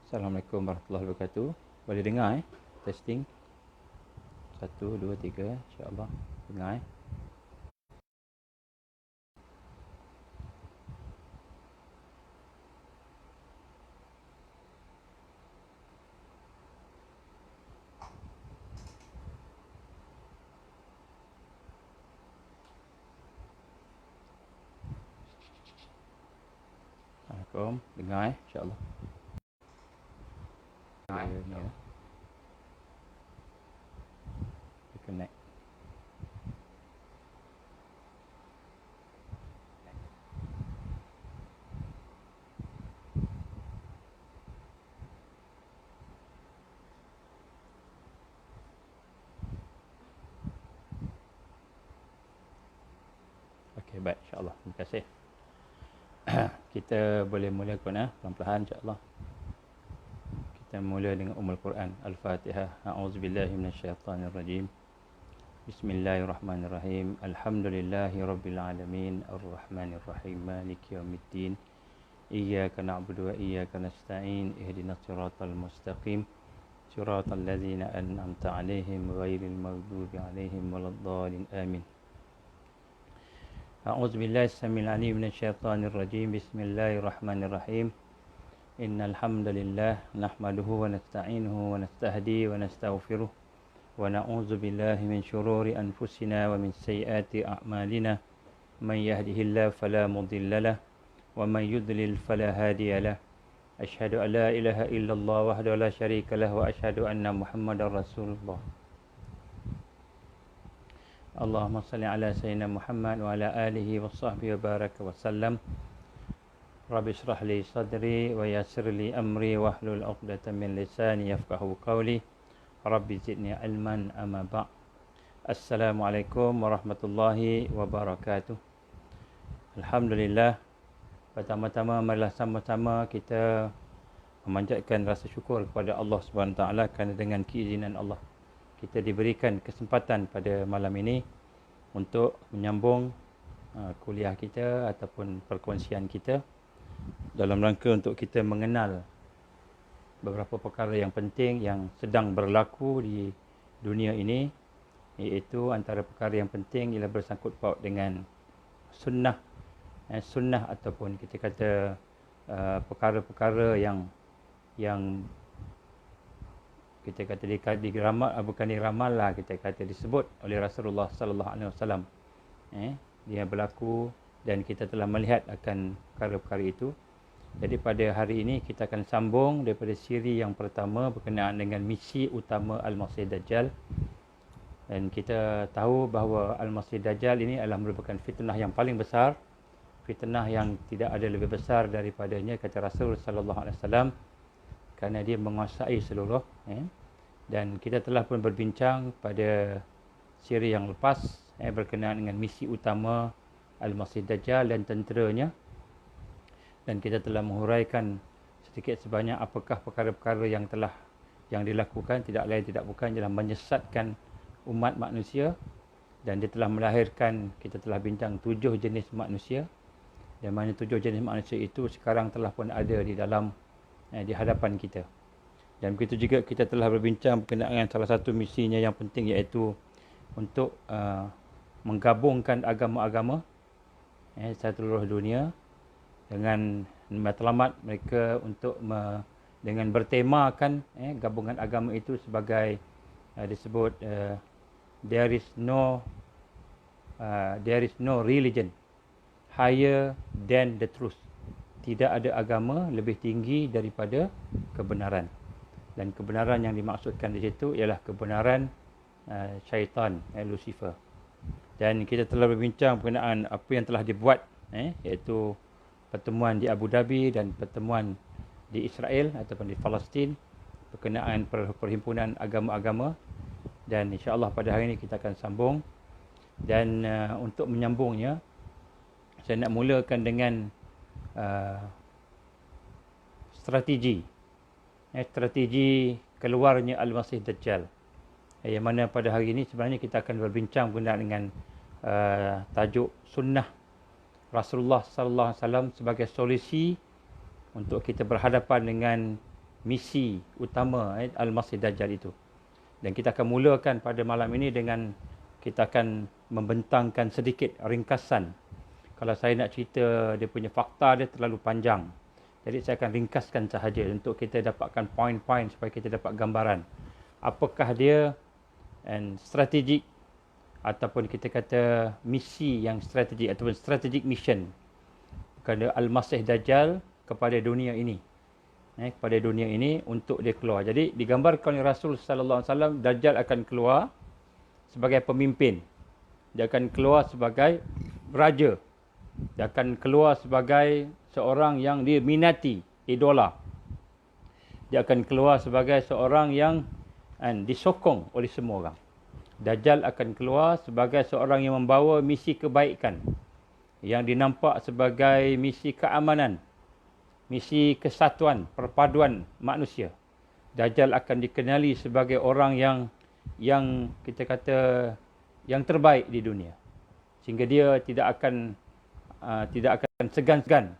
Assalamualaikum warahmatullahi wabarakatuh. Boleh dengar Testing. 1, 2, 3. InsyaAllah dengar Assalamualaikum. Dengar InsyaAllah. Ni connect. Okey, baik insyaAllah. Terima kasih. Kita boleh mulakan pelan-pelan insyaAllah. Kita mula dengan Ummul Quran. Al-Fatihah. A'udzubillahi minasyaitanirrajim. Bismillahirrahmanirrahim. Alhamdulillahi rabbil alamin. Ar-Rahmanirrahim. Maliki yaumiddin. Iyyaka na'budu wa iyyaka nasta'in. Ihdinas siratal mustaqim. Siratal ladzina an'amta 'alaihim ghairil maghdubi 'alaihim waladdallin. Amin. أعوذ بالله السميع العليم من الشيطان الرجيم بسم الله الرحمن الرحيم إن الحمد لله نحمده ونستعينه ونستهديه ونستغفره ونعوذ بالله من شرور أنفسنا ومن سيئات أعمالنا من يهده الله فلا مضل له ومن يضلل فلا هادي له أشهد أن لا إله إلا الله وحده لا شريك له وأشهد أن محمدا رسول الله Allahumma salli ala sayyidina Muhammad wa ala alihi wa sahbihi wa baraka wa sallam. Rabbi shrah li sadri wa yassir li amri wa hlul 'uqdatam min lisani yafqahu qawli. Rabbi zidni ilman amma ba'. Assalamualaikum warahmatullahi wabarakatuh. Alhamdulillah. Pertama-tama marilah sama-sama kita memanjatkan rasa syukur kepada Allah Subhanahu taala kerana dengan keizinan Allah kita diberikan kesempatan pada malam ini untuk menyambung kuliah kita ataupun perkongsian kita dalam rangka untuk kita mengenal beberapa perkara yang penting yang sedang berlaku di dunia ini, iaitu antara perkara yang penting ialah bersangkut paut dengan sunnah ataupun kita kata perkara-perkara yang kita kata diramal, bukan diramal lah, kita kata disebut oleh Rasulullah sallallahu alaihi wasallam. Dia berlaku dan kita telah melihat akan perkara-perkara itu. Jadi pada hari ini kita akan sambung daripada siri yang pertama berkenaan dengan misi utama Al-Masih Dajjal. Dan kita tahu bahawa Al-Masih Dajjal ini adalah merupakan fitnah yang paling besar, fitnah yang tidak ada lebih besar daripadanya, kata Rasul sallallahu alaihi wasallam, kerana dia menguasai seluruh. Dan kita telah pun berbincang pada siri yang lepas berkenaan dengan misi utama Al-Masih Dajjal dan tenteranya. Dan kita telah menghuraikan sedikit sebanyak apakah perkara-perkara yang dilakukan, tidak lain tidak bukan ialah menyesatkan umat manusia. Dan dia telah melahirkan, kita telah bincang 7 jenis manusia. Dan mana 7 jenis manusia itu sekarang telah pun ada di dalam di hadapan kita. Dan begitu juga kita telah berbincang berkenaan dengan salah satu misinya yang penting, iaitu untuk menggabungkan agama-agama seluruh dunia dengan matlamat mereka untuk dengan bertemakan gabungan agama itu sebagai disebut there is no religion higher than the truth. Tidak ada agama lebih tinggi daripada kebenaran. Dan kebenaran yang dimaksudkan di situ ialah kebenaran syaitan, Lucifer. Dan kita telah berbincang berkenaan apa yang telah dibuat, iaitu pertemuan di Abu Dhabi dan pertemuan di Israel ataupun di Palestin berkenaan perhimpunan agama-agama. Dan insya-Allah pada hari ini kita akan sambung. Dan untuk menyambungnya, saya nak mulakan dengan strategi keluarnya Al-Masih Dajjal, yang mana pada hari ini sebenarnya kita akan berbincang berkenaan dengan tajuk sunnah Rasulullah sallallahu alaihi wasallam sebagai solusi untuk kita berhadapan dengan misi utama Al-Masih Dajjal itu. Dan kita akan mulakan pada malam ini dengan kita akan membentangkan sedikit ringkasan. Kalau saya nak cerita dia punya fakta dia terlalu panjang. Jadi saya akan ringkaskan sahaja untuk kita dapatkan poin-poin supaya kita dapat gambaran. Apakah dia strategik ataupun kita kata misi yang strategik ataupun strategic mission kepada Al-Masih Dajjal kepada dunia ini. Kepada dunia ini untuk dia keluar. Jadi digambarkan oleh Rasul sallallahu alaihi wasallam Dajjal akan keluar sebagai pemimpin. Dia akan keluar sebagai raja. Dia akan keluar sebagai seorang yang diminati, idola. Dia akan keluar sebagai seorang yang disokong oleh semua orang. Dajjal akan keluar sebagai seorang yang membawa misi kebaikan, yang dinampak sebagai misi keamanan, misi kesatuan, perpaduan manusia. Dajjal akan dikenali sebagai orang yang kita kata yang terbaik di dunia. Sehingga dia tidak akan segan-segan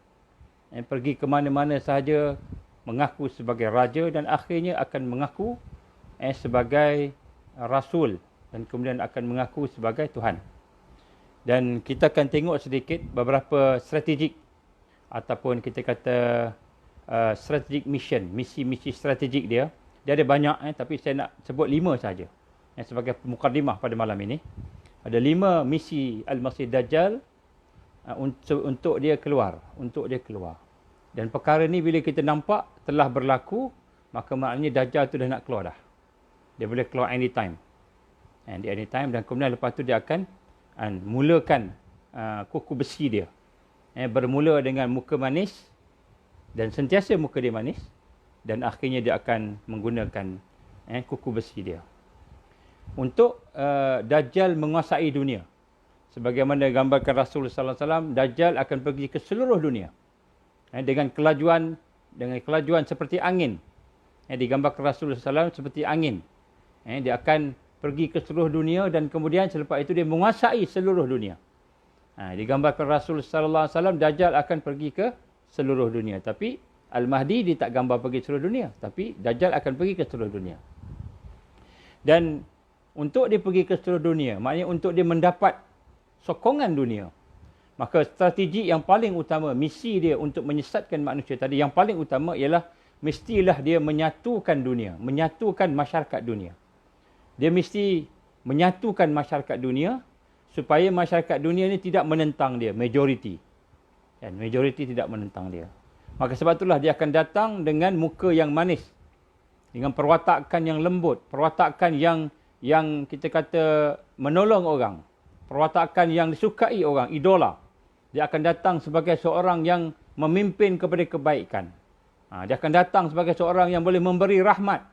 pergi ke mana-mana sahaja mengaku sebagai raja dan akhirnya akan mengaku sebagai rasul dan kemudian akan mengaku sebagai Tuhan. Dan kita akan tengok sedikit beberapa strategik ataupun kita kata strategic mission, misi-misi strategik dia. Dia ada banyak tapi saya nak sebut 5 saja sebagai mukadimah pada malam ini. Ada 5 misi Al-Masih Dajjal untuk dia keluar. Dan perkara ni bila kita nampak telah berlaku, maka maknanya Dajjal tu dah nak keluar dah. Dia boleh keluar anytime. And anytime, dan kemudian lepas tu dia akan mulakan kuku besi dia. Bermula dengan muka manis dan sentiasa muka dia manis, dan akhirnya dia akan menggunakan kuku besi dia untuk Dajjal menguasai dunia. Sebagaimana gambarkan Rasul sallallahu alaihi wasallam, Dajjal akan pergi ke seluruh dunia dengan kelajuan seperti angin. Digambarkan Rasul sallallahu alaihi wasallam seperti angin. Dia akan pergi ke seluruh dunia dan kemudian selepas itu dia menguasai seluruh dunia. Digambarkan Rasul sallallahu alaihi wasallam Dajjal akan pergi ke seluruh dunia, tapi Al-Mahdi dia tak gambar pergi ke seluruh dunia, tapi Dajjal akan pergi ke seluruh dunia. Dan untuk dia pergi ke seluruh dunia, maknanya untuk dia mendapat sokongan dunia, maka strategi yang paling utama, misi dia untuk menyesatkan manusia tadi, yang paling utama ialah mestilah dia menyatukan dunia, menyatukan masyarakat dunia. Dia mesti menyatukan masyarakat dunia supaya masyarakat dunia ni tidak menentang dia, majoriti. Dan majoriti tidak menentang dia. Maka sebab itulah dia akan datang dengan muka yang manis, dengan perwatakan yang lembut, perwatakan yang kita kata menolong orang, perwatakan yang disukai orang, idola. Dia akan datang sebagai seorang yang memimpin kepada kebaikan. Dia akan datang sebagai seorang yang boleh memberi rahmat,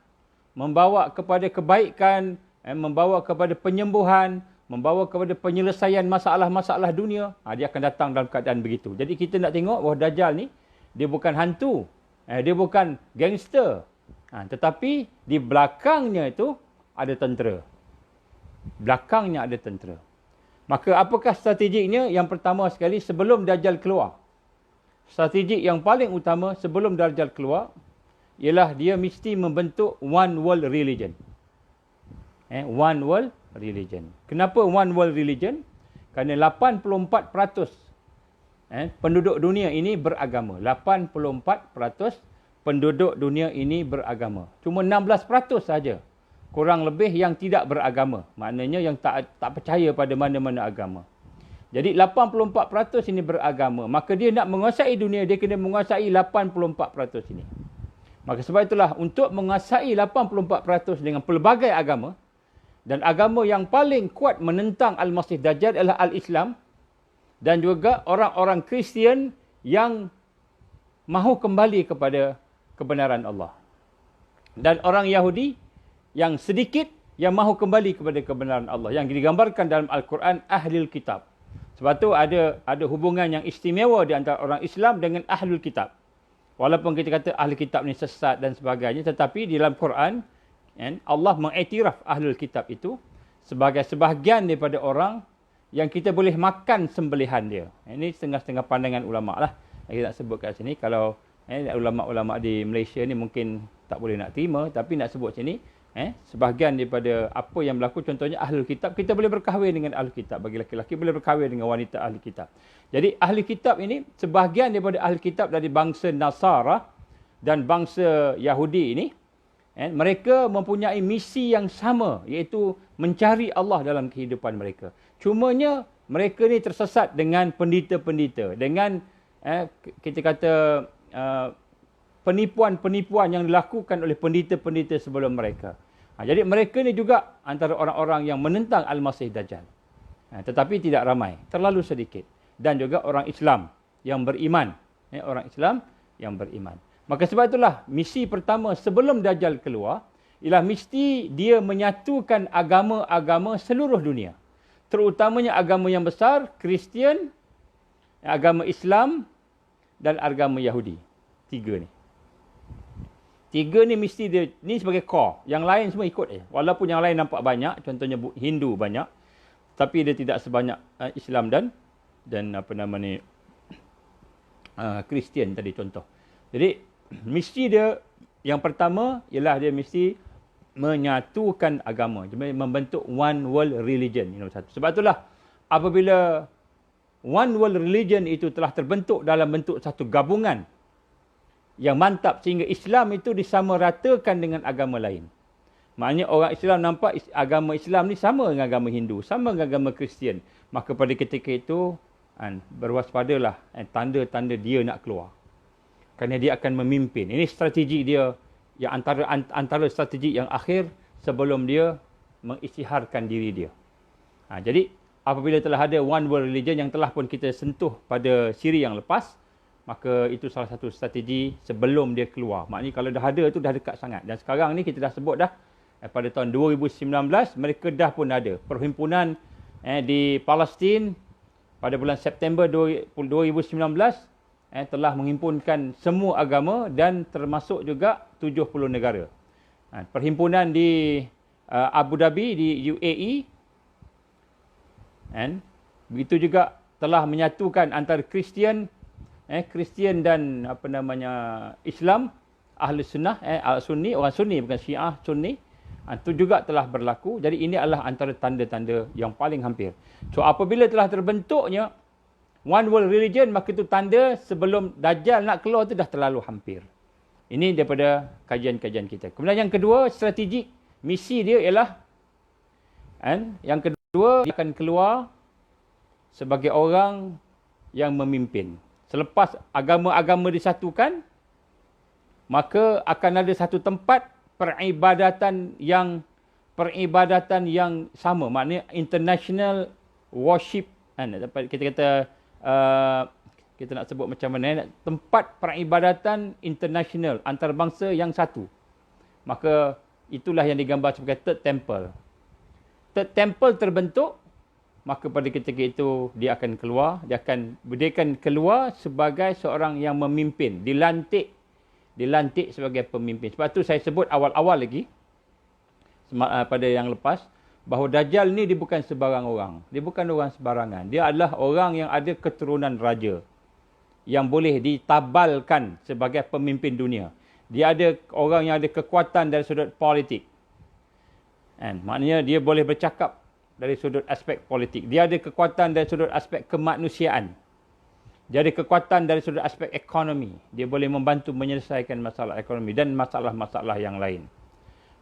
membawa kepada kebaikan, membawa kepada penyembuhan, membawa kepada penyelesaian masalah-masalah dunia. Dia akan datang dalam keadaan begitu. Jadi kita nak tengok bahawa Dajjal ni, dia bukan hantu, dia bukan gangster, tetapi di belakangnya itu ada tentera. Belakangnya ada tentera. Maka apakah strategiknya? Yang pertama sekali, sebelum Dajjal keluar, strategik yang paling utama sebelum Dajjal keluar ialah dia mesti membentuk one world religion. One world religion. Kenapa one world religion? Kerana 84% penduduk dunia ini beragama. 84% penduduk dunia ini beragama. Cuma 16% saja kurang lebih yang tidak beragama. Maknanya yang tak percaya pada mana-mana agama. Jadi 84% ini beragama. Maka dia nak menguasai dunia, dia kena menguasai 84% ini. Maka sebab itulah untuk menguasai 84% dengan pelbagai agama, dan agama yang paling kuat menentang Al-Masih Dajjal adalah Al-Islam dan juga orang-orang Kristian yang mahu kembali kepada kebenaran Allah. Dan orang Yahudi yang sedikit yang mahu kembali kepada kebenaran Allah, yang digambarkan dalam Al-Quran Ahlul Kitab. Sebab tu ada hubungan yang istimewa di antara orang Islam dengan Ahlul Kitab. Walaupun kita kata Ahlul Kitab ni sesat dan sebagainya, tetapi di dalam Quran Allah mengiktiraf Ahlul Kitab itu sebagai sebahagian daripada orang yang kita boleh makan sembelihan dia. Ini setengah-setengah pandangan ulama lah. Kita nak sebut kat sini. Kalau Ulama-ulama di Malaysia ni mungkin tak boleh nak terima, tapi nak sebut sini, sebahagian daripada apa yang berlaku, contohnya Ahlul Kitab, kita boleh berkahwin dengan Ahlul Kitab, bagi lelaki-lelaki boleh berkahwin dengan wanita Ahlul Kitab. Jadi Ahli Kitab ini, sebahagian daripada Ahli Kitab dari bangsa Nasara dan bangsa Yahudi ini, mereka mempunyai misi yang sama, iaitu mencari Allah dalam kehidupan mereka. Cumanya mereka ni tersesat dengan pendeta-pendeta, dengan kita kata penipuan-penipuan yang dilakukan oleh pendeta-pendeta sebelum mereka. Jadi mereka ni juga antara orang-orang yang menentang Al-Masih Dajjal. Tetapi tidak ramai, terlalu sedikit. Dan juga orang Islam yang beriman. Orang Islam yang beriman. Maka sebab itulah misi pertama sebelum Dajjal keluar, ialah mesti dia menyatukan agama-agama seluruh dunia. Terutamanya agama yang besar, Kristian, agama Islam dan agama Yahudi. Tiga ni mesti dia, ni sebagai core. Yang lain semua ikut Walaupun yang lain nampak banyak, contohnya Hindu banyak, tapi dia tidak sebanyak Islam dan apa nama ni, Kristian tadi contoh. Jadi mesti dia yang pertama ialah dia mesti menyatukan agama, membentuk one world religion. Nombor satu. Sebab itulah apabila one world religion itu telah terbentuk dalam bentuk satu gabungan yang mantap sehingga Islam itu disamaratakan dengan agama lain. Maknanya orang Islam nampak agama Islam ni sama dengan agama Hindu, sama dengan agama Kristian. Maka pada ketika itu berwaspadalah tanda-tanda dia nak keluar. Kerana dia akan memimpin. Ini strategi dia yang antara strategi yang akhir sebelum dia mengisytiharkan diri dia. Jadi apabila telah ada one world religion yang telah pun kita sentuh pada siri yang lepas, maka itu salah satu strategi sebelum dia keluar. Maknanya kalau dah ada tu dah dekat sangat. Dan sekarang ni kita dah sebut dah, pada tahun 2019 mereka dah pun ada perhimpunan di Palestin pada bulan September 2019 telah menghimpunkan semua agama dan termasuk juga 70 negara. Perhimpunan di Abu Dhabi di UAE, begitu juga telah menyatukan antara Kristian dan apa namanya Islam, Ahli Sunnah, Sunni, orang Sunni bukan Syiah, Sunni. Itu juga telah berlaku. Jadi ini adalah antara tanda-tanda yang paling hampir. So apabila telah terbentuknya one world religion, maka itu tanda sebelum Dajjal nak keluar itu dah terlalu hampir. Ini daripada kajian-kajian kita. Kemudian yang kedua, strategi misi dia ialah yang kedua, dia akan keluar sebagai orang yang memimpin. Selepas agama-agama disatukan, maka akan ada satu tempat peribadatan yang sama. Maknanya international worship. Kita kata, kita nak sebut macam mana, tempat peribadatan international antarabangsa yang satu. Maka itulah yang digambar sebagai Third Temple. Third Temple terbentuk, maka pada ketika itu dia akan keluar, dia akan keluar sebagai seorang yang memimpin, dilantik sebagai pemimpin. Sebab tu saya sebut awal-awal lagi pada yang lepas, bahawa Dajjal ni dia bukan sebarang orang. Dia bukan orang sebarangan. Dia adalah orang yang ada keturunan raja, yang boleh ditabalkan sebagai pemimpin dunia. Dia ada orang yang ada kekuatan dari sudut politik. Maknanya dia boleh bercakap dari sudut aspek politik. Dia ada kekuatan dari sudut aspek kemanusiaan. Dia ada kekuatan dari sudut aspek ekonomi. Dia boleh membantu menyelesaikan masalah ekonomi dan masalah-masalah yang lain.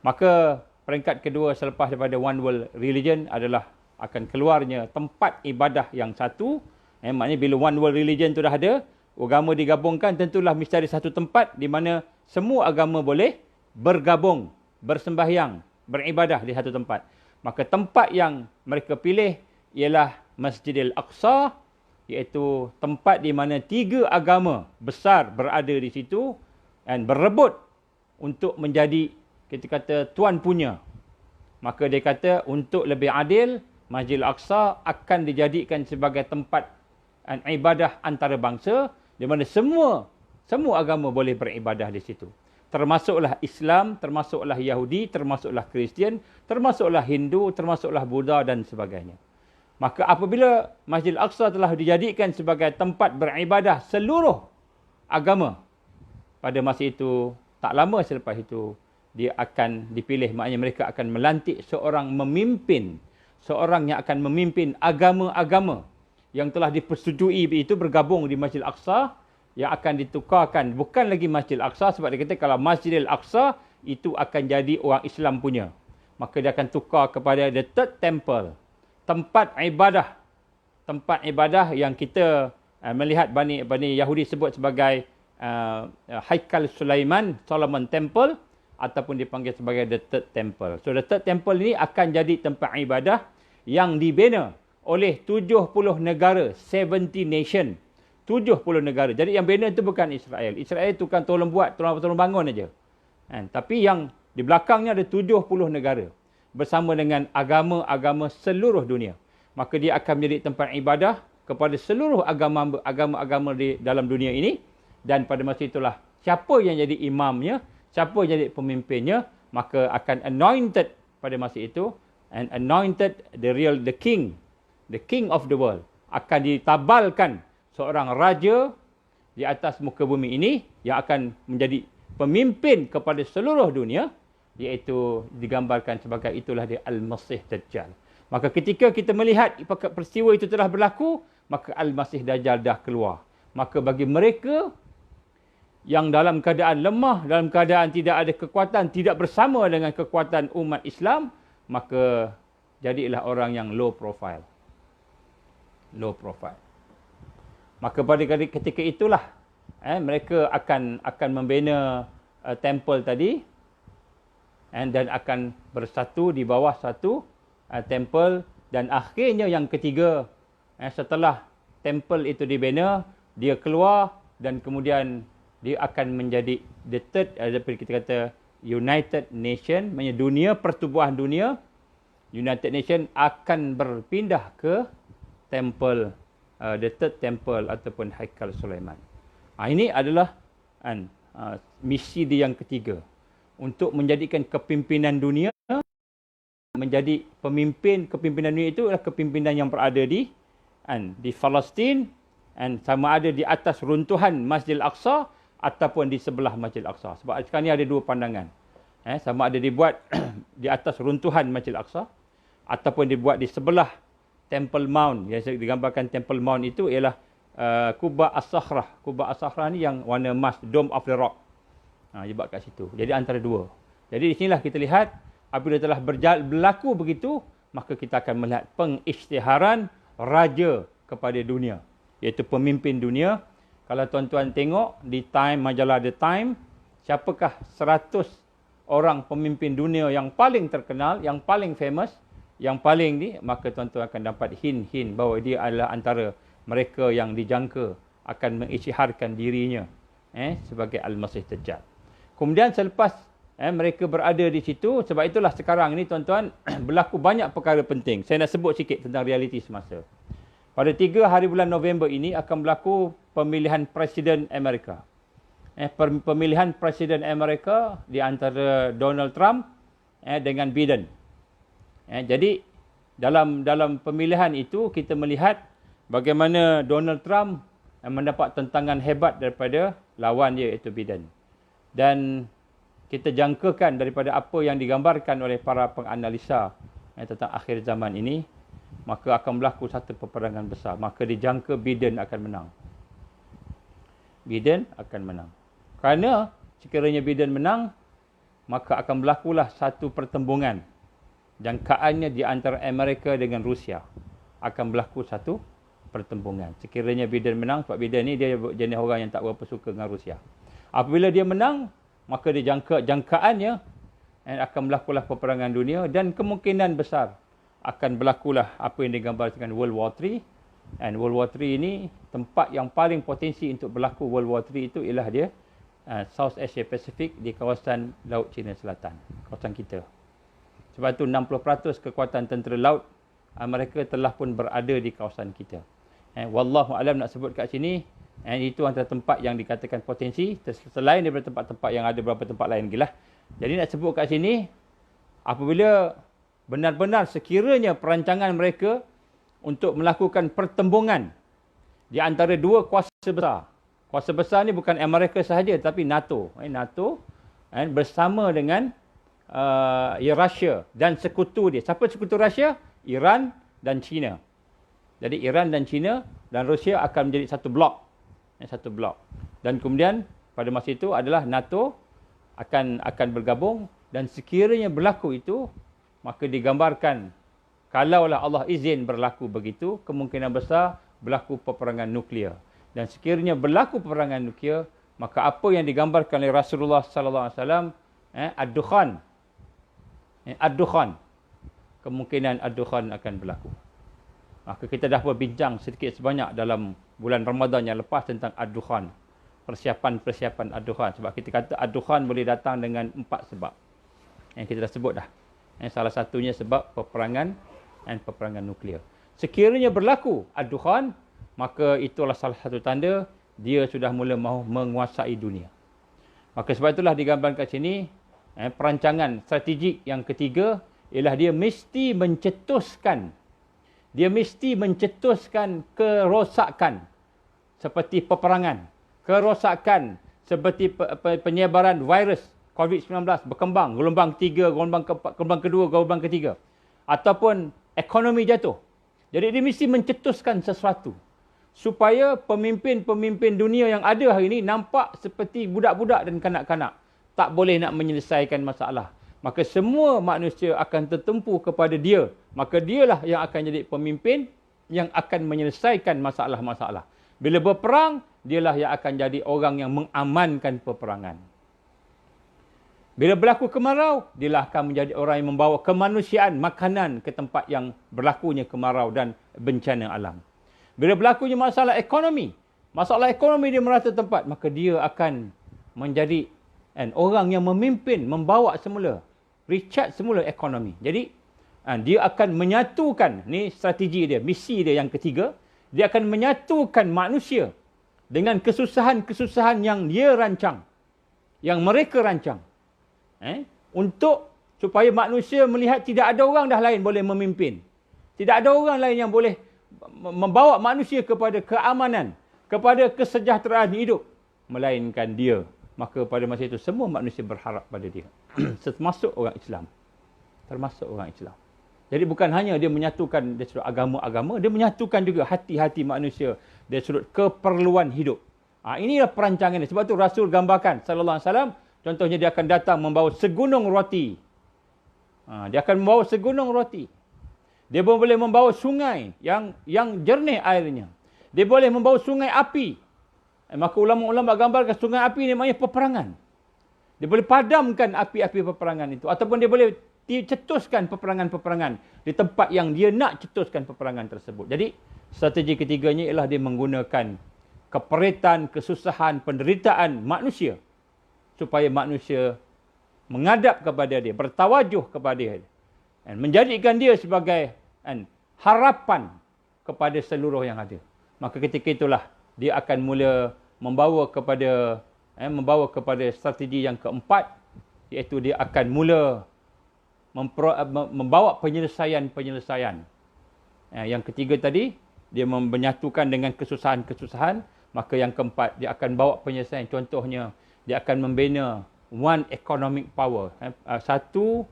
Maka peringkat kedua selepas daripada one world religion adalah akan keluarnya tempat ibadah yang satu. Maknanya bila one world religion tu dah ada, agama digabungkan, tentulah mesti ada satu tempat di mana semua agama boleh bergabung, bersembahyang, beribadah di satu tempat. Maka tempat yang mereka pilih ialah Masjidil Aqsa, iaitu tempat di mana tiga agama besar berada di situ dan berebut untuk menjadi, kita kata, tuan punya. Maka dia kata untuk lebih adil, Masjidil Aqsa akan dijadikan sebagai tempat ibadah antarabangsa di mana semua agama boleh beribadah di situ. Termasuklah Islam, termasuklah Yahudi, termasuklah Kristian, termasuklah Hindu, termasuklah Buddha dan sebagainya. Maka apabila Masjidil Aqsa telah dijadikan sebagai tempat beribadah seluruh agama, pada masa itu, tak lama selepas itu, dia akan dipilih. Maknanya mereka akan melantik seorang memimpin. Seorang yang akan memimpin agama-agama yang telah dipersetujui itu bergabung di Masjid Al-Aqsa, yang akan ditukarkan. Bukan lagi Masjid Al-Aqsa, sebab dia kata kalau Masjid Al-Aqsa itu akan jadi orang Islam punya. Maka dia akan tukar kepada the third temple. Tempat ibadah. Tempat ibadah yang kita melihat Bani Yahudi sebut sebagai Haikal Sulaiman, Solomon Temple, ataupun dipanggil sebagai the third temple. So the third temple ini akan jadi tempat ibadah yang dibina oleh 70 negara, 70 nation. 70 negara. Jadi yang bina itu bukan Israel. Israel itu kan tolong buat, tolong bangun aja. Tapi yang di belakangnya ada 70 negara bersama dengan agama-agama seluruh dunia. Maka dia akan menjadi tempat ibadah kepada seluruh agama-agama di dalam dunia ini. Dan pada masa itulah, siapa yang jadi imamnya, siapa yang jadi pemimpinnya, maka akan anointed pada masa itu. And anointed the king of the world. Akan ditabalkan seorang raja di atas muka bumi ini yang akan menjadi pemimpin kepada seluruh dunia, iaitu digambarkan sebagai itulah dia Al-Masih Dajjal. Maka ketika kita melihat peristiwa itu telah berlaku, maka Al-Masih Dajjal dah keluar. Maka bagi mereka yang dalam keadaan lemah, dalam keadaan tidak ada kekuatan, tidak bersama dengan kekuatan umat Islam, maka jadilah orang yang low profile. Low profile. Maka pada ketika itulah mereka akan membina temple tadi, dan akan bersatu di bawah satu temple. Dan akhirnya yang ketiga, setelah temple itu dibina, dia keluar dan kemudian dia akan menjadi the third, kita kata United Nation, maksudnya dunia, pertubuhan dunia. United Nation akan berpindah ke temple, the third temple ataupun Haikal Sulaiman. Ini adalah misi dia yang ketiga. Untuk menjadikan kepimpinan dunia, menjadi kepimpinan dunia itu adalah kepimpinan yang berada di Palestin, sama ada di atas runtuhan Masjid Al-Aqsa ataupun di sebelah Masjid Al-Aqsa. Sebab sekarang ni ada dua pandangan. Sama ada dibuat di atas runtuhan Masjid Al-Aqsa ataupun dibuat di sebelah Temple Mount. Yang digambarkan Temple Mount itu ialah Quba As-Sakhrah. Quba As-Sakhrah ni yang warna emas, Dome of the Rock. Dibuat kat situ. Jadi antara dua. Jadi di sinilah kita lihat, apabila telah berlaku begitu, maka kita akan melihat pengisytiharan raja kepada dunia. Iaitu pemimpin dunia. Kalau tuan-tuan tengok di majalah The Time, siapakah 100 orang pemimpin dunia yang paling terkenal, yang paling famous, yang paling maka tuan-tuan akan dapat hint-hint bahawa dia adalah antara mereka yang dijangka akan mengisytiharkan dirinya sebagai Al-Masih Dajjal. Kemudian selepas mereka berada di situ, sebab itulah sekarang ini tuan-tuan berlaku banyak perkara penting. Saya nak sebut sikit tentang realiti semasa. Pada 3 hari bulan November ini akan berlaku pemilihan Presiden Amerika. Pemilihan Presiden Amerika di antara Donald Trump dengan Biden. Jadi dalam pemilihan itu kita melihat bagaimana Donald Trump mendapat tentangan hebat daripada lawan dia, iaitu Biden. Dan kita jangkakan daripada apa yang digambarkan oleh para penganalisa tentang akhir zaman ini, maka akan berlaku satu peperangan besar. Maka dijangka Biden akan menang. Biden akan menang. Kerana sekiranya Biden menang, maka akan berlakulah satu pertembungan. Jangkaannya di antara Amerika dengan Rusia. Akan berlaku satu pertembungan. Sekiranya Biden menang, sebab Biden ni dia jenis orang yang tak berapa suka dengan Rusia. Apabila dia menang, maka jangkaannya akan berlakulah peperangan dunia dan kemungkinan besar akan berlakulah apa yang digambarkan World War III. And World War III ini tempat yang paling potensi untuk berlaku World War III itu ialah dia South Asia Pacific di kawasan Laut Cina Selatan, kawasan kita. Sebab itu 60% kekuatan tentera laut mereka telah pun berada di kawasan kita. Wallahu alam nak sebut kat sini, itu antara tempat yang dikatakan potensi, selain daripada tempat-tempat yang ada beberapa tempat lain lagi lah. Jadi nak sebut kat sini, apabila benar-benar sekiranya perancangan mereka untuk melakukan pertembungan di antara dua kuasa besar, Kuasa besar ni bukan Amerika sahaja, tapi NATO. NATO bersama dengan Rusia dan sekutu dia. Siapa sekutu Rusia? Iran dan China. Jadi Iran dan China dan Rusia akan menjadi satu blok. Satu blok. Dan kemudian pada masa itu adalah NATO akan bergabung, dan sekiranya berlaku itu, maka digambarkan kalaulah Allah izin berlaku begitu, kemungkinan besar berlaku peperangan nuklear. Dan sekiranya berlaku peperangan nuklear, maka apa yang digambarkan oleh Rasulullah sallallahu alaihi wasallam, ad-dukhan. Ad-dukhan. Kemungkinan ad-dukhan akan berlaku. Maka kita dah berbincang sedikit sebanyak dalam bulan Ramadan yang lepas tentang ad-dukhan. Persiapan ad-dukhan. Sebab kita kata ad-dukhan boleh datang dengan 4 sebab. Yang kita dah sebut dah. Salah satunya sebab peperangan dan peperangan nuklear. Sekiranya berlaku ad-dukhan, maka itulah salah satu tanda dia sudah mula mahu menguasai dunia. Maka sebab itulah digambarkan sini, perancangan strategik yang ketiga ialah dia mesti mencetuskan kerosakan seperti peperangan, kerosakan seperti penyebaran virus COVID-19 berkembang, gelombang 3, gelombang keempat, gelombang kedua, gelombang ketiga, ataupun ekonomi jatuh. Jadi dia mesti mencetuskan sesuatu supaya pemimpin-pemimpin dunia yang ada hari ini nampak seperti budak-budak dan kanak-kanak, tak boleh nak menyelesaikan masalah. Maka semua manusia akan tertumpu kepada dia. Maka dialah yang akan jadi pemimpin yang akan menyelesaikan masalah-masalah. Bila berperang, dialah yang akan jadi orang yang mengamankan peperangan. Bila berlaku kemarau, dialah akan menjadi orang yang membawa kemanusiaan, makanan ke tempat yang berlakunya kemarau dan bencana alam. Bila berlakunya masalah ekonomi dia merata tempat, maka dia akan menjadi orang yang memimpin, membawa semula, recharge semula ekonomi. Jadi dia akan menyatukan, ni strategi dia, misi dia yang ketiga, dia akan menyatukan manusia dengan kesusahan-kesusahan yang dia rancang, yang mereka rancang. Untuk supaya manusia melihat tidak ada orang dah lain boleh memimpin. Tidak ada orang lain yang boleh membawa manusia kepada keamanan, kepada kesejahteraan hidup, melainkan dia. Maka pada masa itu semua manusia berharap pada dia. Termasuk orang Islam. Termasuk orang Islam. Jadi bukan hanya dia menyatukan dari sudut agama-agama, dia menyatukan juga hati-hati manusia dari sudut keperluan hidup. Inilah perancangan dia. Sebab tu Rasul gambarkan sallallahu alaihi wasallam, contohnya dia akan datang membawa segunung roti. Dia akan membawa segunung roti. Dia pun boleh membawa sungai yang jernih airnya. Dia boleh membawa sungai api. Maka ulama-ulama gambarkan sungai api ni maknanya peperangan. Dia boleh padamkan api-api peperangan itu. Ataupun dia boleh cetuskan peperangan-peperangan di tempat yang dia nak cetuskan peperangan tersebut. Jadi strategi ketiganya ialah dia menggunakan keperitan, kesusahan, penderitaan manusia supaya manusia menghadap kepada dia, bertawajuh kepada dia, dan menjadikan dia sebagai harapan kepada seluruh yang ada. Maka ketika itulah dia akan mula membawa kepada strategi yang keempat, iaitu dia akan mula membawa penyelesaian. Yang ketiga tadi, dia menyatukan dengan kesusahan-kesusahan. Maka yang keempat, dia akan bawa penyelesaian. Contohnya, dia akan membina one economic power. Satu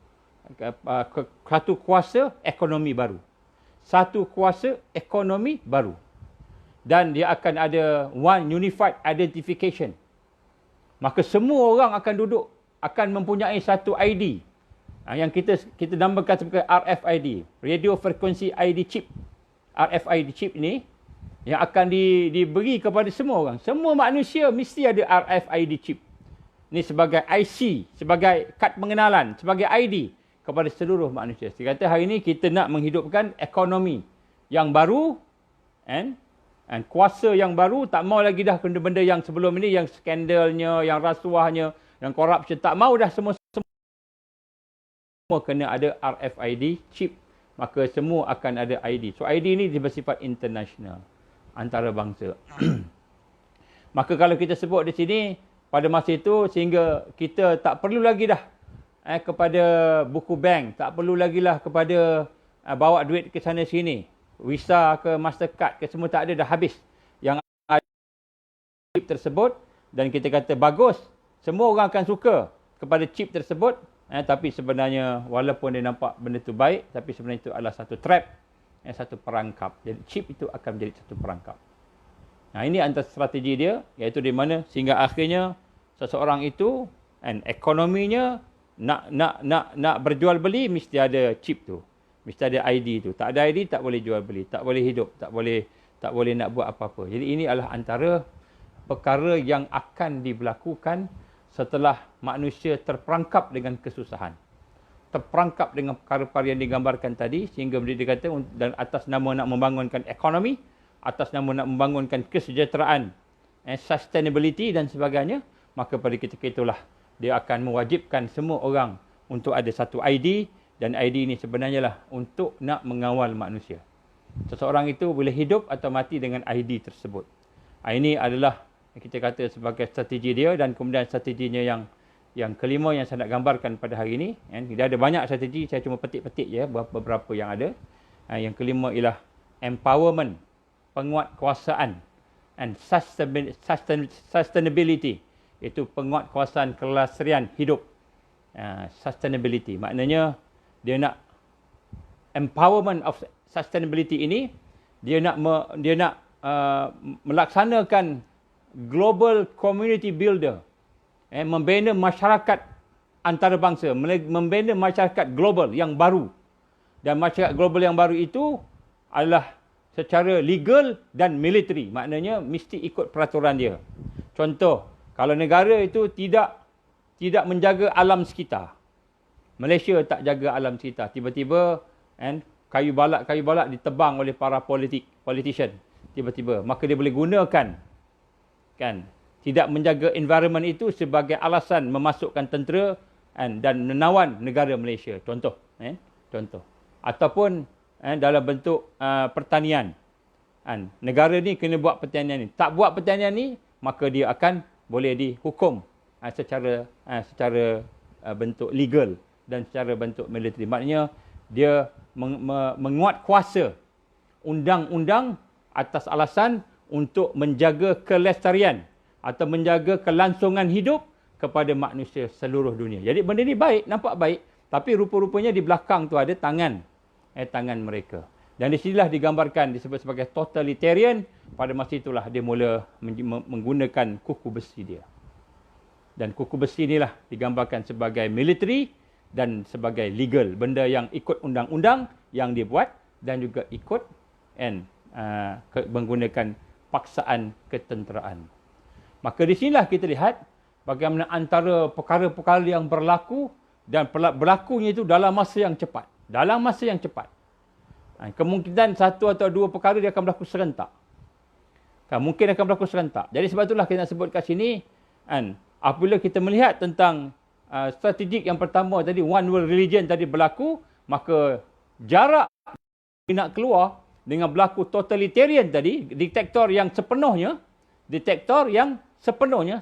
kuasa ekonomi baru. Satu kuasa ekonomi baru. Dan dia akan ada one unified identification. Maka semua orang akan duduk, akan mempunyai satu ID. Yang kita namakan sebagai RFID. Radio Frequency ID Chip. RFID chip ni yang akan diberi kepada semua orang. Semua manusia mesti ada RFID chip. Ini sebagai IC, sebagai kad pengenalan, sebagai ID kepada seluruh manusia. Saya kata hari ini kita nak menghidupkan ekonomi yang baru, and kuasa yang baru, tak mau lagi dah benda-benda yang sebelum ini, yang skandalnya, yang rasuahnya, yang corruption, tak mau dah semua kena ada RFID chip. Maka semua akan ada ID. So ID ni dia bersifat international, antarabangsa. Maka kalau kita sebut di sini, pada masa itu sehingga kita tak perlu lagi dah kepada buku bank, tak perlu lagi lah kepada bawa duit ke sana sini, Visa ke Mastercard ke semua tak ada, dah habis. Yang chip tersebut dan kita kata bagus, semua orang akan suka kepada chip tersebut, tapi sebenarnya walaupun dia nampak benda tu baik, tapi sebenarnya itu adalah satu trap, satu perangkap. Jadi chip itu akan menjadi satu perangkap. Nah, ini antara strategi dia, iaitu di mana sehingga akhirnya seseorang itu ekonominya nak berjual beli mesti ada chip tu. Mesti ada ID tu. Tak ada ID tak boleh jual beli, tak boleh hidup, tak boleh nak buat apa-apa. Jadi ini adalah antara perkara yang akan diberlakukan setelah manusia terperangkap dengan kesusahan. Terperangkap dengan perkara-perkara yang digambarkan tadi, sehingga dia kata dan atas nama nak membangunkan ekonomi, atas nama nak membangunkan kesejahteraan, sustainability dan sebagainya, maka pada ketika itulah dia akan mewajibkan semua orang untuk ada satu ID, dan ID ini sebenarnya lah untuk nak mengawal manusia. Seseorang itu boleh hidup atau mati dengan ID tersebut. Ini adalah kita kata sebagai strategi dia, dan kemudian strateginya yang kelima yang saya nak gambarkan pada hari ini. Dia ada banyak strategi, saya cuma petik-petik je beberapa yang ada. Yang kelima ialah empowerment, penguatkuasaan, and sustainability, iaitu penguatkuasaan kelestarian hidup. Sustainability maknanya dia nak empowerment of sustainability ini, dia nak melaksanakan global community builder, membina masyarakat antarabangsa, membina masyarakat global yang baru. Dan masyarakat global yang baru itu adalah secara legal dan military, maknanya mesti ikut peraturan dia. Contoh, kalau negara itu tidak menjaga alam sekitar, Malaysia tak jaga alam sekitar, tiba-tiba kayu balak ditebang oleh para politician, tiba-tiba, maka dia boleh gunakan tidak menjaga environment itu sebagai alasan memasukkan tentera dan menawan negara Malaysia, contoh. Ataupun dalam bentuk pertanian, negara ni kena buat pertanian ni, tak buat pertanian ni, maka dia akan boleh dihukum secara bentuk legal dan secara bentuk military. Maknanya dia menguat kuasa undang-undang atas alasan untuk menjaga kelestarian atau menjaga kelangsungan hidup kepada manusia seluruh dunia. Jadi benda ni baik, nampak baik, tapi rupa-rupanya di belakang tu ada tangan mereka. Dan di sinilah digambarkan disebut sebagai totalitarian. Pada masa itulah dia mula menggunakan kuku besi dia. Dan kuku besi inilah digambarkan sebagai military dan sebagai legal, benda yang ikut undang-undang yang dibuat dan juga ikut menggunakan paksaan ketenteraan. Maka di sinilah kita lihat bagaimana antara perkara-perkara yang berlaku dan berlakunya itu dalam masa yang cepat. Dalam masa yang cepat. Kemungkinan satu atau dua perkara dia akan berlaku serentak. Mungkin akan berlaku serentak. Jadi sebab itulah kita nak sebut kat sini, apabila kita melihat tentang strategik yang pertama tadi, one world religion tadi berlaku, maka jarak nak keluar dengan berlaku totalitarian tadi, diktator yang sepenuhnya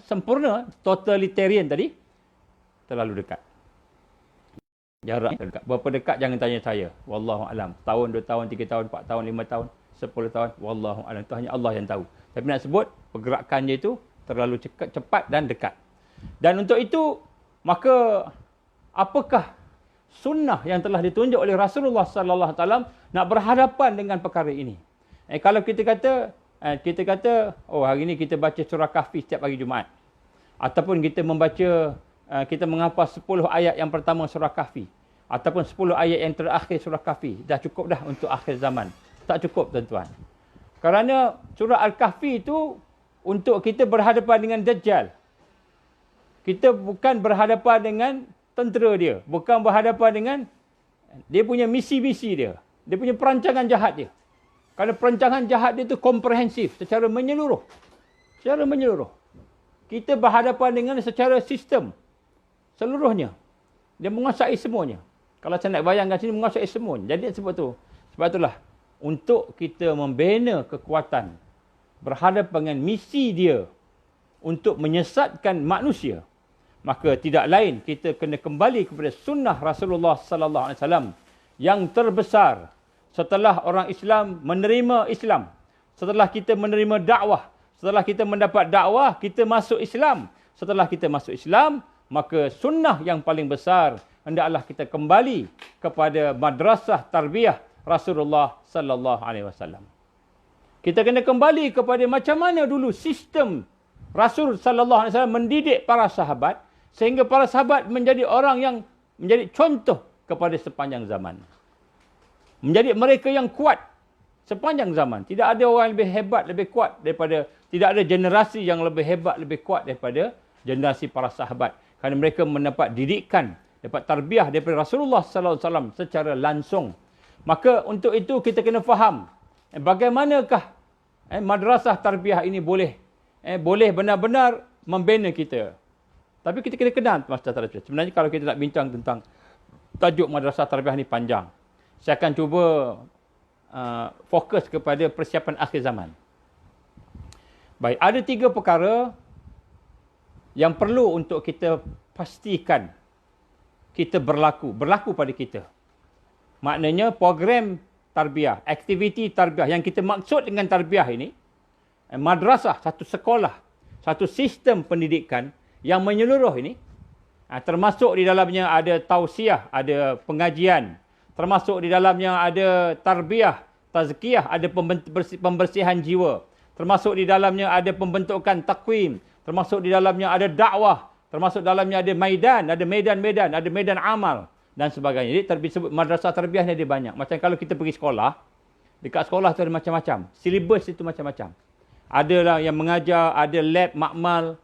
sempurna, totalitarian tadi, terlalu dekat. Jarak dekat. Berapa dekat jangan tanya saya. Wallahu alam. Tahun, 2 tahun, 3 tahun, 4 tahun, 5 tahun, 10 tahun. Wallahu alam. Itu hanya Allah yang tahu. Tapi nak sebut pergerakannya itu terlalu cepat dan dekat. Dan untuk itu, maka apakah sunnah yang telah ditunjuk oleh Rasulullah sallallahu alaihi wasallam nak berhadapan dengan perkara ini? Kalau kita kata, oh hari ini kita baca surah Kahfi setiap hari Jumaat. Ataupun kita kita menghafal 10 ayat yang pertama surah Kahfi. Ataupun 10 ayat yang terakhir surah Kahfi. Dah cukup dah untuk akhir zaman. Tak cukup tuan-tuan. Kerana surah Al-Kahfi itu untuk kita berhadapan dengan Dajjal. Kita bukan berhadapan dengan tentera dia. Bukan berhadapan dengan dia punya misi-misi dia. Dia punya perancangan jahat dia. Kerana perancangan jahat dia itu komprehensif. Secara menyeluruh. Secara menyeluruh. Kita berhadapan dengan secara sistem. Seluruhnya. Dia menguasai semuanya. Kalau saya nak bayangkan sini, menguasai semuanya. Jadi sebab itulah. Untuk kita membina kekuatan. Berhadapan dengan misi dia. Untuk menyesatkan manusia. Maka tidak lain kita kena kembali kepada sunnah Rasulullah sallallahu alaihi wasallam yang terbesar setelah orang Islam menerima Islam, setelah kita menerima dakwah, Setelah kita mendapat dakwah, kita masuk Islam. Setelah kita masuk Islam, maka sunnah yang paling besar hendaklah kita kembali kepada madrasah tarbiyah Rasulullah sallallahu alaihi wasallam. Kita kena kembali kepada macam mana dulu sistem Rasul sallallahu alaihi wasallam mendidik para sahabat sehingga para sahabat menjadi orang yang menjadi contoh kepada sepanjang zaman. Menjadi mereka yang kuat sepanjang zaman. Tidak ada orang yang lebih hebat, lebih kuat daripada, tidak ada generasi yang lebih hebat, lebih kuat daripada generasi para sahabat. Kerana mereka mendapat didikan, dapat tarbiyah daripada Rasulullah sallallahu alaihi wasallam secara langsung. Maka untuk itu kita kena faham bagaimanakah madrasah tarbiyah ini boleh benar-benar membina kita. Tapi kita kena kenal madrasah tarbiyah. Sebenarnya kalau kita nak bincang tentang tajuk madrasah tarbiyah ni panjang. Saya akan cuba fokus kepada persiapan akhir zaman. Baik, ada 3 perkara yang perlu untuk kita pastikan kita berlaku pada kita. Maknanya program tarbiyah, aktiviti tarbiyah yang kita maksud dengan tarbiyah ini, madrasah, satu sekolah, satu sistem pendidikan yang menyeluruh ini, termasuk di dalamnya ada tausiah, ada pengajian, termasuk di dalamnya ada tarbiyah, tazkiyah, ada pembersihan jiwa, termasuk di dalamnya ada pembentukan takwim, termasuk di dalamnya ada dakwah, termasuk dalamnya ada medan, ada medan amal dan sebagainya. Jadi disebut madrasah tarbiyah ni ada banyak. Macam kalau kita pergi sekolah, dekat sekolah tu ada macam-macam. Silibus itu macam-macam. Ada lah yang mengajar, ada lab, makmal,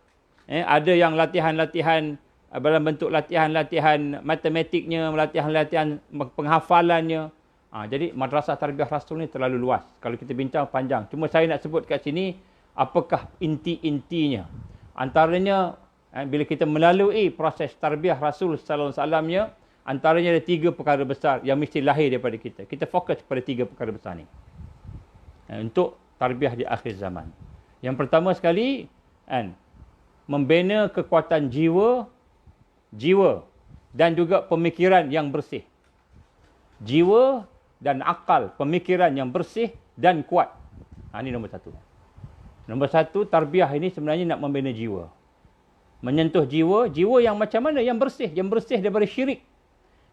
ada yang latihan-latihan dalam bentuk latihan-latihan matematiknya, latihan-latihan penghafalannya. Jadi madrasah tarbiyah Rasul ni terlalu luas. Kalau kita bincang panjang. Cuma saya nak sebut kat sini apakah inti-intinya. Antaranya bila kita melalui proses tarbiyah Rasul sallallahu alaihi wasallamnya, antaranya ada 3 perkara besar yang mesti lahir daripada kita. Kita fokus pada 3 perkara besar ni. Untuk tarbiyah di akhir zaman. Yang pertama sekali, membina kekuatan jiwa dan juga pemikiran yang bersih. Jiwa dan akal, pemikiran yang bersih dan kuat. Ini nombor 1. Nombor 1, tarbiyah ini sebenarnya nak membina jiwa. Menyentuh jiwa yang macam mana? Yang bersih daripada syirik.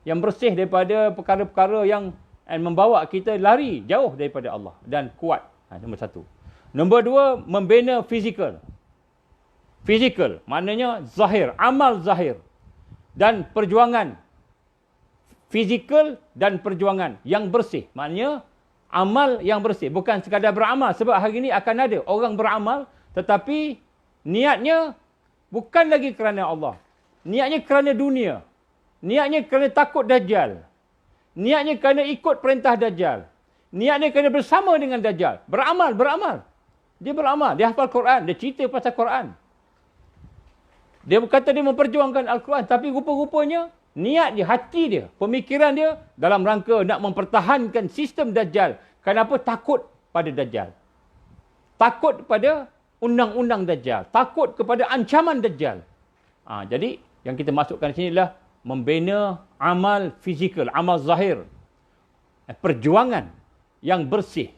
Yang bersih daripada perkara-perkara yang membawa kita lari jauh daripada Allah dan kuat. Nombor 1. Nombor 2, membina fizikal. Fizikal, maknanya zahir, amal zahir. Dan perjuangan. Fizikal dan perjuangan yang bersih. Maknanya amal yang bersih. Bukan sekadar beramal. Sebab hari ini akan ada orang beramal tetapi niatnya bukan lagi kerana Allah. Niatnya kerana dunia. Niatnya kerana takut Dajjal. Niatnya kerana ikut perintah Dajjal. Niatnya kerana bersama dengan Dajjal. Beramal. Dia beramal. Dia hafal Quran. Dia cerita pasal Quran. Dia berkata dia memperjuangkan Al-Quran. Tapi rupa-rupanya niat dia, hati dia, pemikiran dia dalam rangka nak mempertahankan sistem Dajjal. Kenapa? Takut pada Dajjal. Takut pada undang-undang Dajjal. Takut kepada ancaman Dajjal. Jadi yang kita masukkan di sini adalah membina amal fizikal, amal zahir. Perjuangan yang bersih.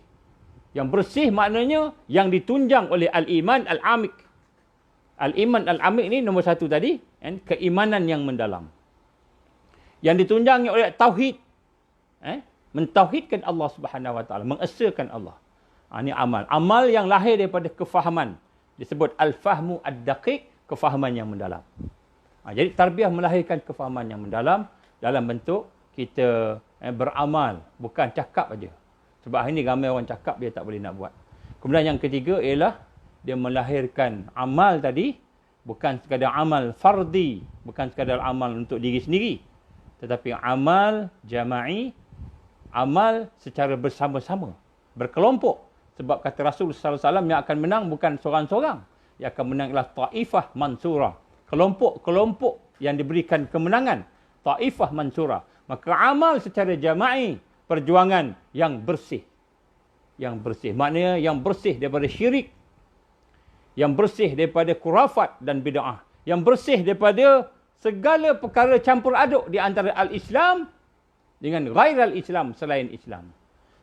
Yang bersih maknanya yang ditunjang oleh al-iman al-amik. Al-iman al-amik ni nombor 1 tadi, keimanan yang mendalam. Yang ditunjangi oleh tauhid. Mentauhidkan Allah Subhanahu Wa Taala, mengesahkan Allah. Ini amal. Amal yang lahir daripada kefahaman. Disebut al-fahmu ad-daqiq, kefahaman yang mendalam. Jadi tarbiyah melahirkan kefahaman yang mendalam dalam bentuk kita beramal, bukan cakap aja. Sebab hari ini ramai orang cakap dia tak boleh nak buat. Kemudian yang ketiga ialah dia melahirkan amal tadi, bukan sekadar amal fardi, bukan sekadar amal untuk diri sendiri, tetapi amal jama'i, amal secara bersama-sama, berkelompok. Sebab kata Rasul sallallahu alaihi wasallam, yang akan menang bukan seorang-seorang, yang akan menang ialah ta'ifah mansurah, kelompok-kelompok yang diberikan kemenangan, ta'ifah mansurah. Maka amal secara jama'i, perjuangan yang bersih. Yang bersih, maknanya yang bersih daripada syirik, yang bersih daripada khurafat dan bid'ah, yang bersih daripada segala perkara campur aduk di antara al-Islam dengan ghairal Islam, selain Islam.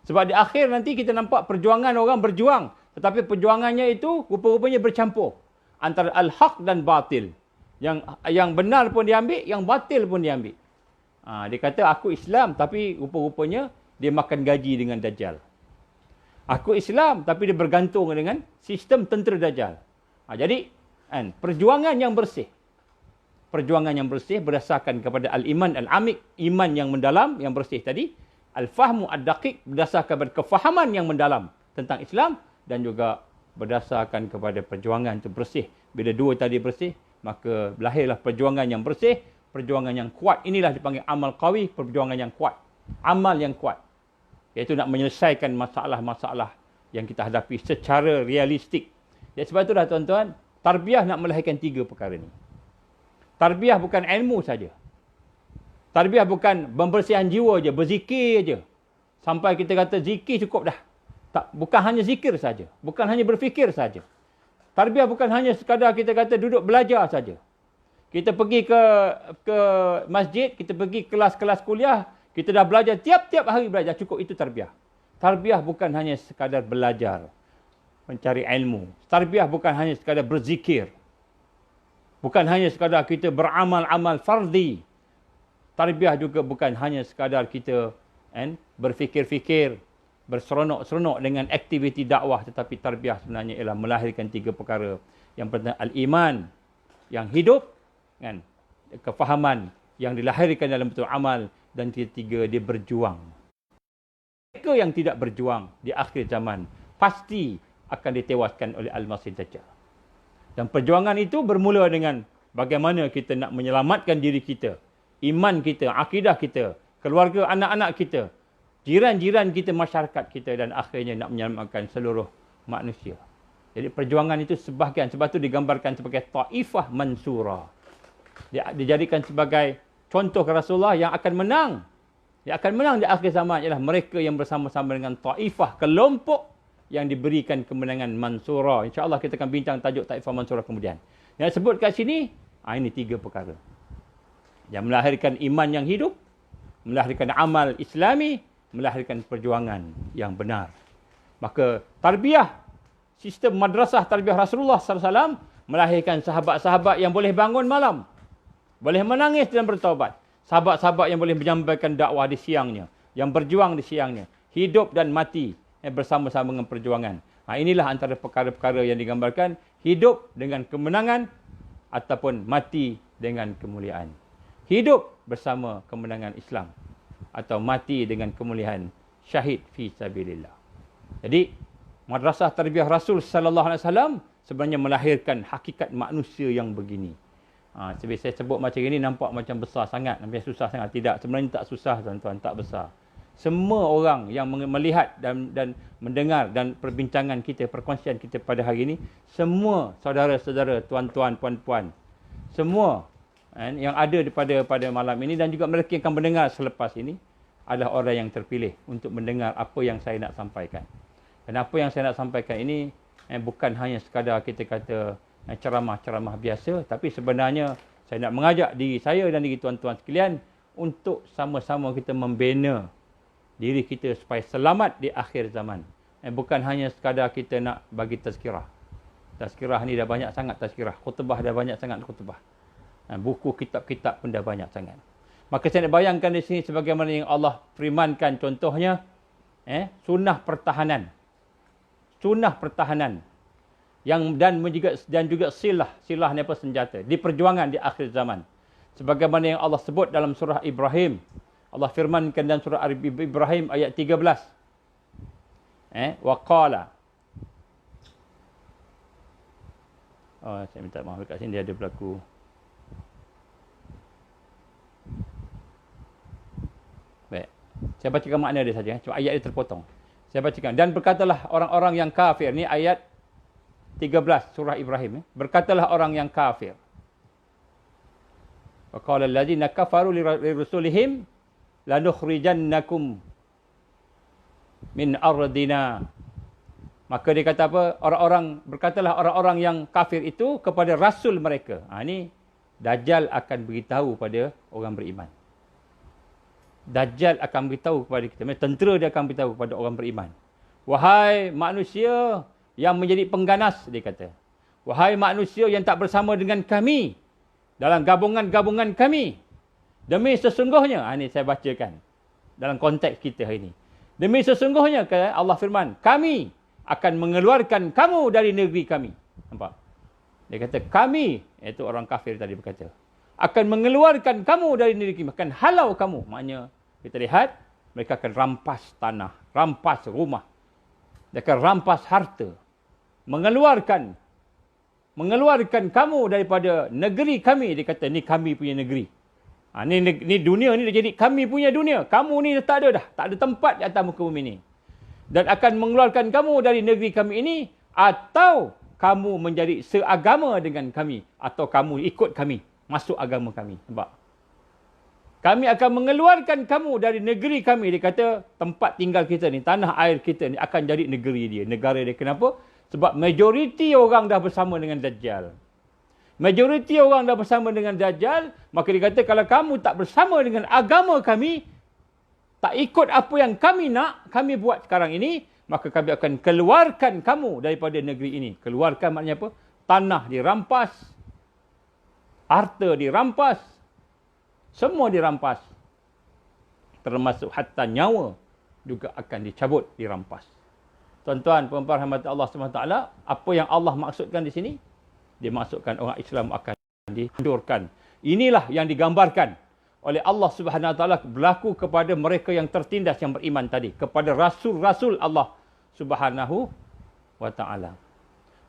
Sebab di akhir nanti kita nampak perjuangan orang berjuang Tetapi perjuangannya itu rupa-rupanya bercampur antara al-haq dan batil. Yang benar pun diambil, yang batil pun diambil. Dia kata aku Islam tapi rupa-rupanya dia makan gaji dengan Dajjal. Aku Islam tapi dia bergantung dengan sistem tentera Dajjal. Jadi perjuangan yang bersih. Perjuangan yang bersih berdasarkan kepada al-iman al-amik, iman yang mendalam, yang bersih tadi. Al-fahmu ad-daqiq berdasarkan kepada kefahaman yang mendalam tentang Islam dan juga berdasarkan kepada perjuangan itu bersih. Bila dua tadi bersih, maka lahirlah perjuangan yang bersih, perjuangan yang kuat. Inilah dipanggil amal qawi, perjuangan yang kuat. Amal yang kuat. Iaitu nak menyelesaikan masalah-masalah yang kita hadapi secara realistik. Sebab itulah tuan-tuan, tarbiyah nak melahirkan 3 perkara ni. Tarbiyah bukan ilmu saja. Tarbiyah bukan pembersihan jiwa je, berzikir je. Sampai kita kata zikir cukup dah. Tak, bukan hanya zikir saja. Bukan hanya berfikir saja. Tarbiyah bukan hanya sekadar kita kata duduk belajar saja. Kita pergi ke masjid, kita pergi kelas-kelas kuliah, kita dah belajar tiap-tiap hari belajar, cukup itu tarbiyah. Tarbiyah bukan hanya sekadar belajar, mencari ilmu. Tarbiyah bukan hanya sekadar berzikir. Bukan hanya sekadar kita beramal-amal fardi. Tarbiyah juga bukan hanya sekadar kita berfikir-fikir, berseronok-seronok dengan aktiviti dakwah. Tetapi tarbiyah sebenarnya ialah melahirkan 3 perkara. Yang pertama al-iman, yang hidup, kefahaman yang dilahirkan dalam bentuk amal. Dan ketiga, dia berjuang. Mereka yang tidak berjuang di akhir zaman pasti akan ditewaskan oleh Al-Masih Dajjal. Dan perjuangan itu bermula dengan bagaimana kita nak menyelamatkan diri kita, iman kita, akidah kita, keluarga, anak-anak kita, jiran-jiran kita, masyarakat kita, dan akhirnya nak menyelamatkan seluruh manusia. Jadi perjuangan itu sebahagian, sebab itu digambarkan sebagai Taifah Mansurah. Dia dijadikan sebagai contoh ke Rasulullah yang akan menang. Yang akan menang di akhir zaman ialah mereka yang bersama-sama dengan Taifah, kelompok yang diberikan kemenangan Mansurah. InsyaAllah kita akan bincang tajuk Taifah Mansurah kemudian. Yang disebut kat sini, ini 3 perkara. Yang melahirkan iman yang hidup, melahirkan amal Islami, melahirkan perjuangan yang benar. Maka tarbiyah, sistem madrasah tarbiyah Rasulullah SAW melahirkan sahabat-sahabat yang boleh bangun malam, boleh menangis dan bertaubat. Sahabat-sahabat yang boleh menyampaikan dakwah di siangnya, yang berjuang di siangnya, hidup dan mati bersama-sama dengan perjuangan. Inilah antara perkara-perkara yang digambarkan, hidup dengan kemenangan ataupun mati dengan kemuliaan. Hidup bersama kemenangan Islam atau mati dengan kemuliaan syahid fi sabilillah. Jadi madrasah tarbiyah Rasul sallallahu alaihi wasallam sebenarnya melahirkan hakikat manusia yang begini. Saya sebut macam ini nampak macam besar sangat, nampak susah sangat. Tidak, sebenarnya tak susah tuan-tuan, tak besar. Semua orang yang melihat dan mendengar dan perbincangan kita, perkongsian kita pada hari ini, semua saudara-saudara, tuan-tuan, puan-puan, semua yang ada pada malam ini dan juga mereka yang akan mendengar selepas ini adalah orang yang terpilih untuk mendengar apa yang saya nak sampaikan. Dan apa yang saya nak sampaikan ini bukan hanya sekadar kita kata ceramah-ceramah biasa, tapi sebenarnya saya nak mengajak diri saya dan diri tuan-tuan sekalian untuk sama-sama kita membina diri kita supaya selamat di akhir zaman. Bukan hanya sekadar kita nak bagi tazkirah. Tazkirah ni dah banyak sangat tazkirah. Khutbah dah banyak sangat khutbah. Buku kitab-kitab pun dah banyak sangat. Maka saya nak bayangkan di sini sebagaimana yang Allah firmankan contohnya, sunnah pertahanan. Sunnah pertahanan. Dan juga silah ni apa, senjata. Di perjuangan di akhir zaman. Sebagaimana yang Allah sebut dalam surah Ibrahim. Allah firmankan dalam surah Ibrahim ayat 13. Wa qala. Saya minta maaf dekat sini dia ada berlaku. Baik. Saya bacakan makna dia saja. Cuma ayat dia terpotong. Saya bacakan. Dan berkatalah orang-orang yang kafir. Ni ayat 13 surah Ibrahim. Berkatalah orang yang kafir. Wa qala allazina kafaru li rusulihim lanukhrijannakum min ardina. Maka dia kata apa? Berkatalah orang-orang yang kafir itu kepada rasul mereka. Ini Dajjal akan beritahu pada orang beriman. Dajjal akan beritahu kepada kita. Tentera dia akan beritahu kepada orang beriman. Wahai manusia, yang menjadi pengganas, dia kata. Wahai manusia yang tak bersama dengan kami dalam gabungan-gabungan kami. Demi sesungguhnya, ini saya bacakan dalam konteks kita hari ini. Demi sesungguhnya, kata Allah firman, kami akan mengeluarkan kamu dari negeri kami. Nampak? Dia kata kami, iaitu orang kafir tadi berkata, akan mengeluarkan kamu dari negeri kami, akan halau kamu. Maknanya, kita lihat, mereka akan rampas tanah, rampas rumah. Dia akan rampas harta. Mengeluarkan kamu daripada negeri kami. Dia kata, ni kami punya negeri. Ni dunia ni dah jadi kami punya dunia. Kamu ni tak ada dah. Tak ada tempat di atas muka bumi ni. Dan akan mengeluarkan kamu dari negeri kami ini. Atau kamu menjadi seagama dengan kami. Atau kamu ikut kami. Masuk agama kami. Nampak? Kami akan mengeluarkan kamu dari negeri kami. Dia kata tempat tinggal kita ni. Tanah air kita ni akan jadi negeri dia. Negara dia. Kenapa? Sebab majoriti orang dah bersama dengan Dajjal. Majoriti orang dah bersama dengan Dajjal, maka dia kata kalau kamu tak bersama dengan agama kami, tak ikut apa yang kami nak, kami buat sekarang ini, maka kami akan keluarkan kamu daripada negeri ini. Keluarkan maknanya apa? Tanah dirampas, harta dirampas, semua dirampas. Termasuk hatta nyawa juga akan dicabut, dirampas. Tuan-tuan, puan-puan rahmat Allah SWT, apa yang Allah maksudkan di sini? Dia maksudkan orang Islam akan dihancurkan. Inilah yang digambarkan oleh Allah Subhanahu Wa Taala berlaku kepada mereka yang tertindas yang beriman tadi, kepada rasul-rasul Allah Subhanahu Wa Taala.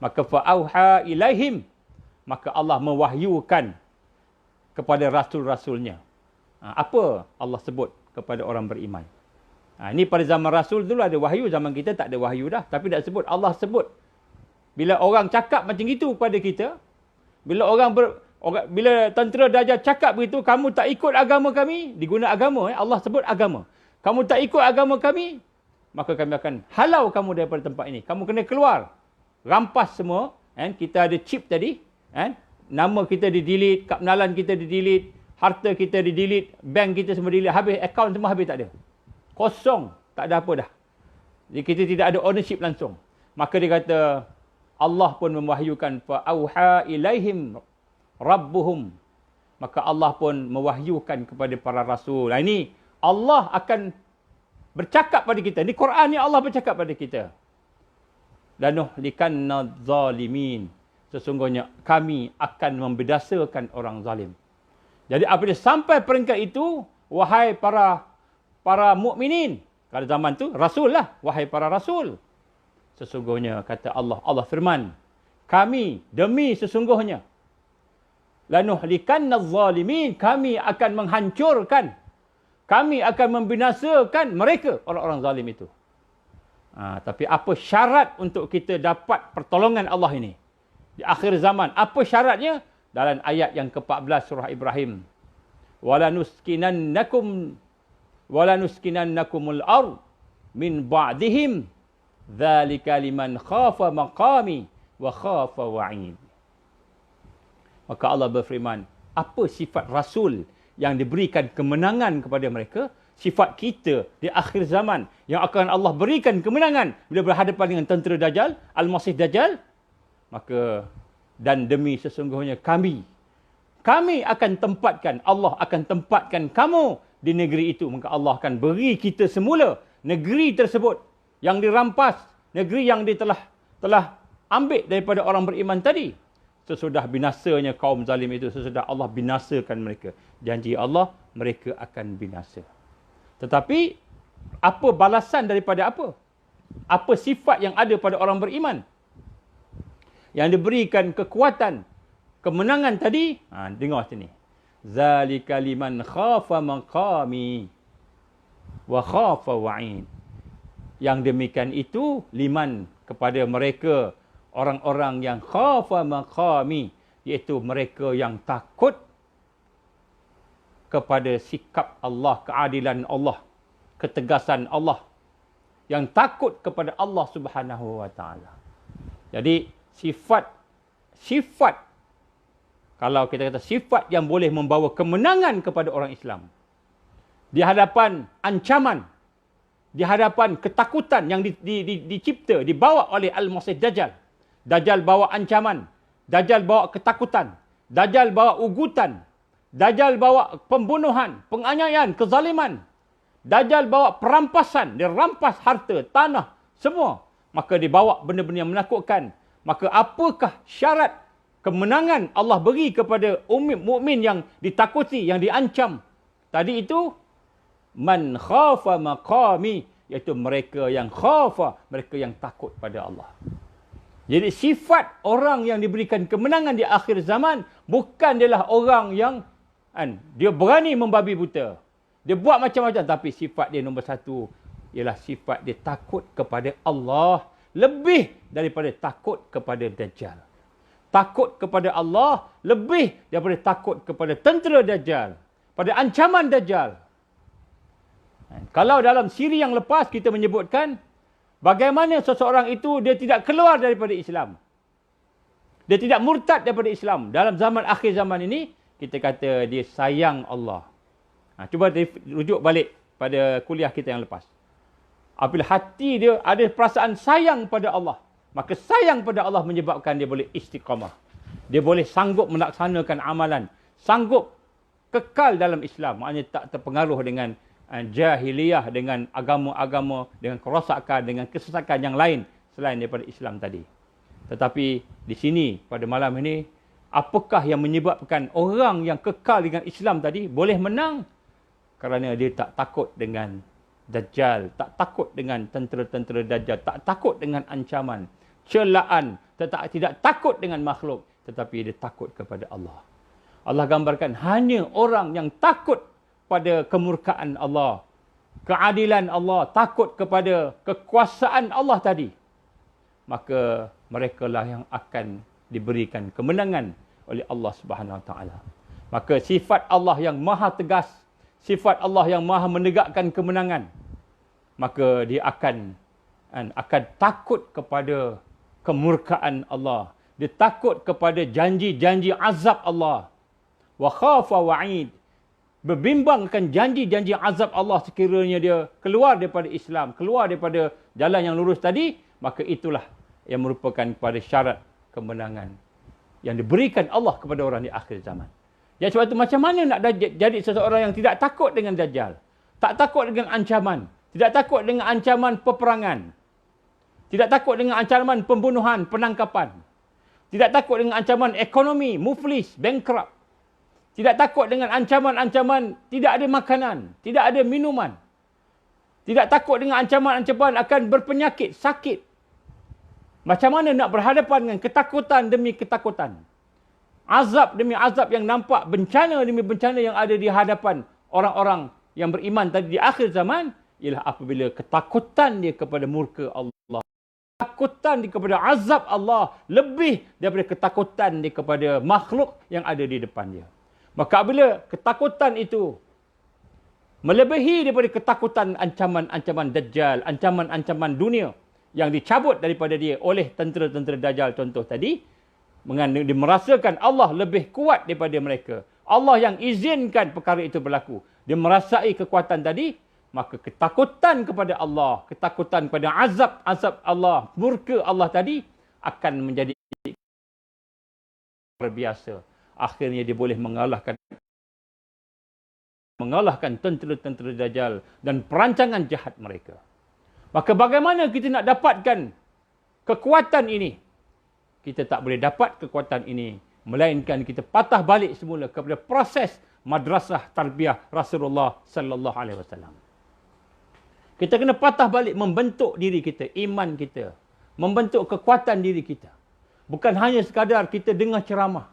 Maka fa'auha ilaihim, maka Allah mewahyukan kepada rasul-rasulnya. Apa Allah sebut kepada orang beriman? Ini pada zaman rasul dulu ada wahyu, zaman kita tak ada wahyu dah, tapi tak sebut. Allah sebut. Bila orang cakap macam itu kepada kita, bila tentera Dajjal cakap begitu, kamu tak ikut agama kami, diguna agama, Allah sebut agama. Kamu tak ikut agama kami, maka kami akan halau kamu daripada tempat ini. Kamu kena keluar. Rampas semua. Kita ada chip tadi. Nama kita di-delete, kad penalan kita di-delete, harta kita di-delete, bank kita semua di-delete, habis, akaun semua habis, tak ada. Kosong, tak ada apa dah. Jadi kita tidak ada ownership langsung. Maka dia kata, Allah pun mewahyukan fa'auha ilaihim rabbuhum. Maka Allah pun mewahyukan kepada para rasul. Ini Allah akan bercakap pada kita. Ini Quran ni Allah bercakap pada kita. Lanuhlikanna zalimin. Sesungguhnya kami akan membinasakan orang zalim. Jadi apabila sampai peringkat itu, wahai para mukminin, pada zaman tu rasul lah, wahai para rasul. Sesungguhnya kata Allah, Allah firman, kami demi sesungguhnya lanuhlikanna zalimin, kami akan menghancurkan, kami akan membinasakan mereka, orang-orang zalim itu. Tapi apa syarat untuk kita dapat pertolongan Allah ini di akhir zaman? Apa syaratnya? Dalam ayat yang ke-14 surah Ibrahim, walanuskinannakumul ard min ba'dihim dzalika liman khafa maqami wa khafa wa'id. Maka Allah berfirman, apa sifat rasul yang diberikan kemenangan kepada mereka? Sifat kita di akhir zaman yang akan Allah berikan kemenangan bila berhadapan dengan tentera Dajjal, Al-Masih Dajjal. Maka dan demi sesungguhnya kami akan tempatkan, Allah akan tempatkan kamu di negeri itu. Maka Allah akan beri kita semula negeri tersebut yang dirampas, negeri yang dia telah ambil daripada orang beriman tadi. Sesudah binasanya kaum zalim itu, sesudah Allah binasakan mereka. Janji Allah, mereka akan binasa. Tetapi, apa balasan daripada apa? Apa sifat yang ada pada orang beriman? Yang diberikan kekuatan, kemenangan tadi, dengar sini. Zalika liman khafa maqami wa khafa wa'id. Yang demikian itu liman kepada mereka, orang-orang yang khafa maqami, iaitu mereka yang takut kepada sikap Allah, keadilan Allah, ketegasan Allah, yang takut kepada Allah Subhanahu Wa Taala. Jadi sifat kalau kita kata sifat yang boleh membawa kemenangan kepada orang Islam di hadapan ancaman, di hadapan ketakutan yang dicipta, dibawa oleh Al-Masih Dajjal. Dajjal bawa ancaman, Dajjal bawa ketakutan, Dajjal bawa ugutan, Dajjal bawa pembunuhan, penganiayaan, kezaliman. Dajjal bawa perampasan, dia rampas harta, tanah, semua. Maka dibawa benda-benda yang menakutkan. Maka apakah syarat kemenangan Allah beri kepada mukmin yang ditakuti, yang diancam? Tadi itu, man khafa maqami, iaitu mereka yang khafa, mereka yang takut pada Allah. Jadi sifat orang yang diberikan kemenangan di akhir zaman, bukan dialah orang yang dia berani membabi buta. Dia buat macam-macam, tapi sifat dia nombor satu ialah sifat dia takut kepada Allah lebih daripada takut kepada Dajjal. Takut kepada Allah lebih daripada takut kepada tentera Dajjal, pada ancaman Dajjal. Kalau dalam siri yang lepas kita menyebutkan bagaimana seseorang itu dia tidak keluar daripada Islam. Dia tidak murtad daripada Islam. Dalam zaman akhir zaman ini, kita kata dia sayang Allah. Cuba rujuk balik pada kuliah kita yang lepas. Apabila hati dia ada perasaan sayang pada Allah, maka sayang pada Allah menyebabkan dia boleh istiqamah. Dia boleh sanggup melaksanakan amalan. Sanggup kekal dalam Islam. Maknanya tak terpengaruh dengan jahiliyah, dengan agama-agama, dengan kerosakan, dengan kesesakan yang lain selain daripada Islam tadi. Tetapi di sini pada malam ini, apakah yang menyebabkan orang yang kekal dengan Islam tadi boleh menang? Kerana dia tak takut dengan Dajjal, tak takut dengan tentera-tentera Dajjal, tak takut dengan ancaman, celaan, tidak takut dengan makhluk, tetapi dia takut kepada Allah. Allah gambarkan hanya orang yang takut pada kemurkaan Allah, keadilan Allah, takut kepada kekuasaan Allah tadi, maka merekalah yang akan diberikan kemenangan oleh Allah Subhanahu Wa Taala. Maka sifat Allah yang maha tegas, sifat Allah yang maha menegakkan kemenangan, maka dia akan takut kepada kemurkaan Allah. Dia takut kepada janji-janji azab Allah. Wa khafa wa'id. Berbimbangkan janji-janji azab Allah sekiranya dia keluar daripada Islam, keluar daripada jalan yang lurus tadi, maka itulah yang merupakan pada syarat kemenangan yang diberikan Allah kepada orang di akhir zaman. Jadi sebab itu macam mana nak jadi seseorang yang tidak takut dengan Dajjal, tak takut dengan ancaman, tidak takut dengan ancaman peperangan, tidak takut dengan ancaman pembunuhan, penangkapan, tidak takut dengan ancaman ekonomi, muflis, bankrupt, tidak takut dengan ancaman-ancaman tidak ada makanan, tidak ada minuman, tidak takut dengan ancaman-ancaman akan berpenyakit, sakit. Macam mana nak berhadapan dengan ketakutan demi ketakutan, azab demi azab yang nampak, bencana demi bencana yang ada di hadapan orang-orang yang beriman tadi di akhir zaman, ialah apabila ketakutan dia kepada murka Allah, ketakutan dia kepada azab Allah lebih daripada ketakutan dia kepada makhluk yang ada di depan dia. Maka apabila ketakutan itu melebihi daripada ketakutan ancaman-ancaman Dajjal, ancaman-ancaman dunia yang dicabut daripada dia oleh tentera-tentera Dajjal contoh tadi, dia merasakan Allah lebih kuat daripada mereka. Allah yang izinkan perkara itu berlaku. Dia merasai kekuatan tadi, maka ketakutan kepada Allah, ketakutan kepada azab Allah, murka Allah tadi akan menjadi luar biasa. Akhirnya dia boleh mengalahkan tentera-tentera Dajjal dan perancangan jahat mereka. Maka bagaimana kita nak dapatkan kekuatan ini? Kita tak boleh dapat kekuatan ini melainkan kita patah balik semula kepada proses madrasah tarbiyah Rasulullah sallallahu alaihi wasallam. Kita kena patah balik membentuk diri kita, iman kita, membentuk kekuatan diri kita. Bukan hanya sekadar kita dengar ceramah,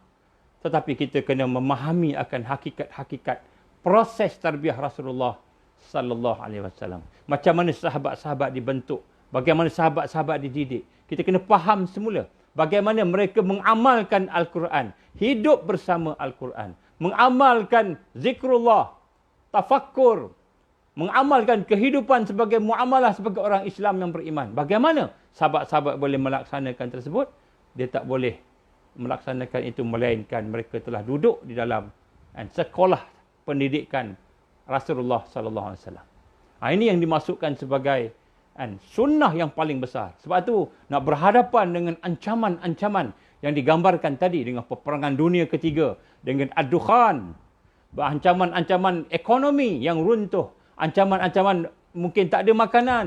tetapi kita kena memahami akan hakikat-hakikat proses tarbiyah Rasulullah sallallahu alaihi wasallam. Macam mana sahabat-sahabat dibentuk, bagaimana sahabat-sahabat dididik. Kita kena faham semula bagaimana mereka mengamalkan Al-Quran, hidup bersama Al-Quran, mengamalkan zikrullah, tafakkur, mengamalkan kehidupan sebagai muamalah sebagai orang Islam yang beriman. Bagaimana sahabat-sahabat boleh melaksanakan tersebut? Dia tak boleh melaksanakan itu melainkan mereka telah duduk di dalam sekolah pendidikan Rasulullah sallallahu alaihi wasallam. Ini yang dimasukkan sebagai sunnah yang paling besar. Sebab tu nak berhadapan dengan ancaman-ancaman yang digambarkan tadi, dengan peperangan dunia ketiga, dengan ad-dukhan, ancaman-ancaman ekonomi yang runtuh, ancaman-ancaman mungkin tak ada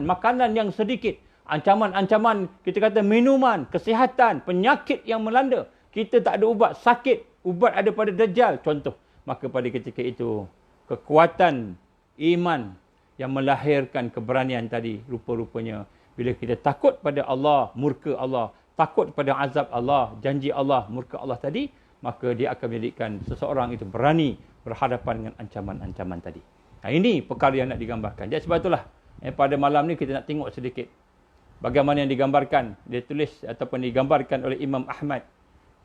makanan yang sedikit, ancaman-ancaman kita kata minuman, kesihatan, penyakit yang melanda. Kita tak ada ubat, sakit, ubat ada pada Dajjal contoh. Maka pada ketika itu kekuatan iman yang melahirkan keberanian tadi, rupa-rupanya bila kita takut pada Allah, murka Allah, takut pada azab Allah, janji Allah, murka Allah tadi, maka dia akan menjadikan seseorang itu berani berhadapan dengan ancaman-ancaman tadi. Ini perkara yang nak digambarkan. Jadi sebab itulah pada malam ni kita nak tengok sedikit bagaimana yang digambarkan, dia tulis ataupun digambarkan oleh Imam Ahmad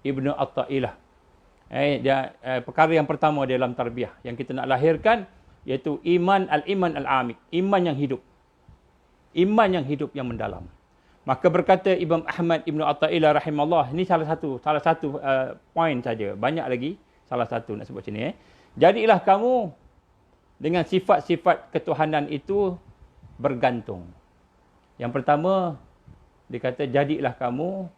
Ibnu Athaillah. Perkara yang pertama dalam tarbiyah yang kita nak lahirkan, iaitu iman al-amik, iman yang hidup. Iman yang hidup yang mendalam. Maka berkata Imam Ahmad Ibnu Athaillah rahimahullah, ini salah satu poin saja. Banyak lagi, salah satu nak sebut sini. Jadilah kamu dengan sifat-sifat ketuhanan itu bergantung. Yang pertama, dia kata jadilah kamu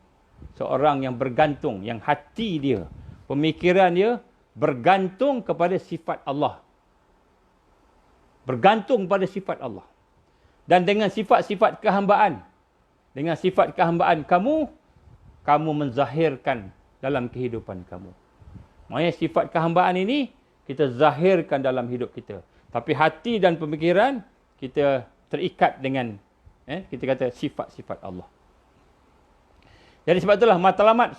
seorang yang bergantung, yang hati dia, pemikiran dia bergantung kepada sifat Allah. Bergantung pada sifat Allah. Dan dengan sifat-sifat kehambaan, dengan sifat kehambaan kamu menzahirkan dalam kehidupan kamu. Maksudnya sifat kehambaan ini kita zahirkan dalam hidup kita. Tapi hati dan pemikiran kita terikat dengan kita kata sifat-sifat Allah. Jadi sebab itulah matlamat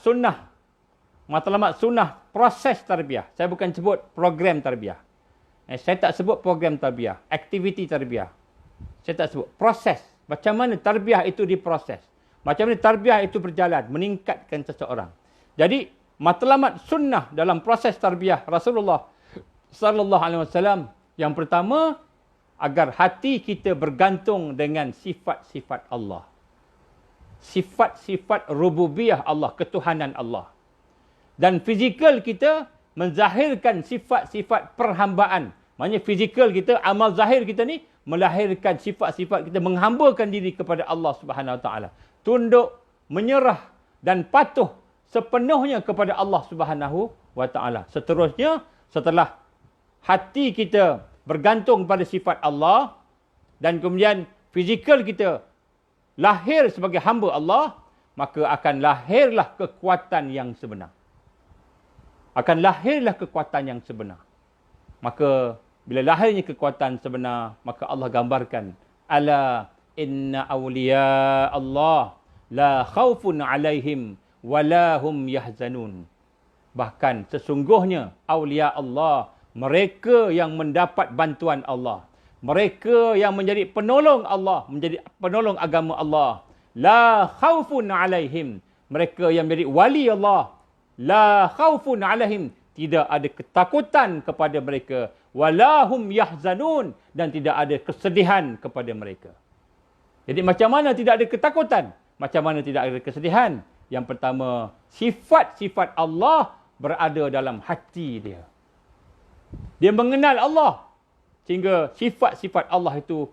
sunnah proses tarbiyah. Saya bukan sebut program tarbiyah. Saya tak sebut program tarbiyah, aktiviti tarbiyah. Saya tak sebut proses. Macam mana tarbiyah itu diproses. Macam mana tarbiyah itu berjalan, meningkatkan seseorang. Jadi matlamat sunnah dalam proses tarbiyah Rasulullah sallallahu alaihi wasallam, yang pertama, agar hati kita bergantung dengan sifat-sifat Allah. Sifat-sifat rububiyah Allah, ketuhanan Allah. Dan fizikal kita menzahirkan sifat-sifat perhambaan. Maksudnya fizikal kita, amal zahir kita ni melahirkan sifat-sifat kita menghambakan diri kepada Allah Subhanahu Wa Taala. Tunduk, menyerah dan patuh sepenuhnya kepada Allah Subhanahu Wa Taala. Seterusnya, setelah hati kita bergantung pada sifat Allah dan kemudian fizikal kita lahir sebagai hamba Allah, maka akan lahirlah kekuatan yang sebenar. Akan lahirlah kekuatan yang sebenar. Maka bila lahirnya kekuatan sebenar, maka Allah gambarkan, ala inna awliya Allah la khawfun alaihim wala hum yahzanun. Bahkan sesungguhnya awliya Allah, mereka yang mendapat bantuan Allah, mereka yang menjadi penolong Allah, menjadi penolong agama Allah, la khawfun alaihim, mereka yang menjadi wali Allah, la khawfun alaihim, tidak ada ketakutan kepada mereka, walahum yahzanun, dan tidak ada kesedihan kepada mereka. Jadi macam mana tidak ada ketakutan? Macam mana tidak ada kesedihan? Yang pertama, sifat-sifat Allah berada dalam hati dia. Dia mengenal Allah sehingga sifat-sifat Allah itu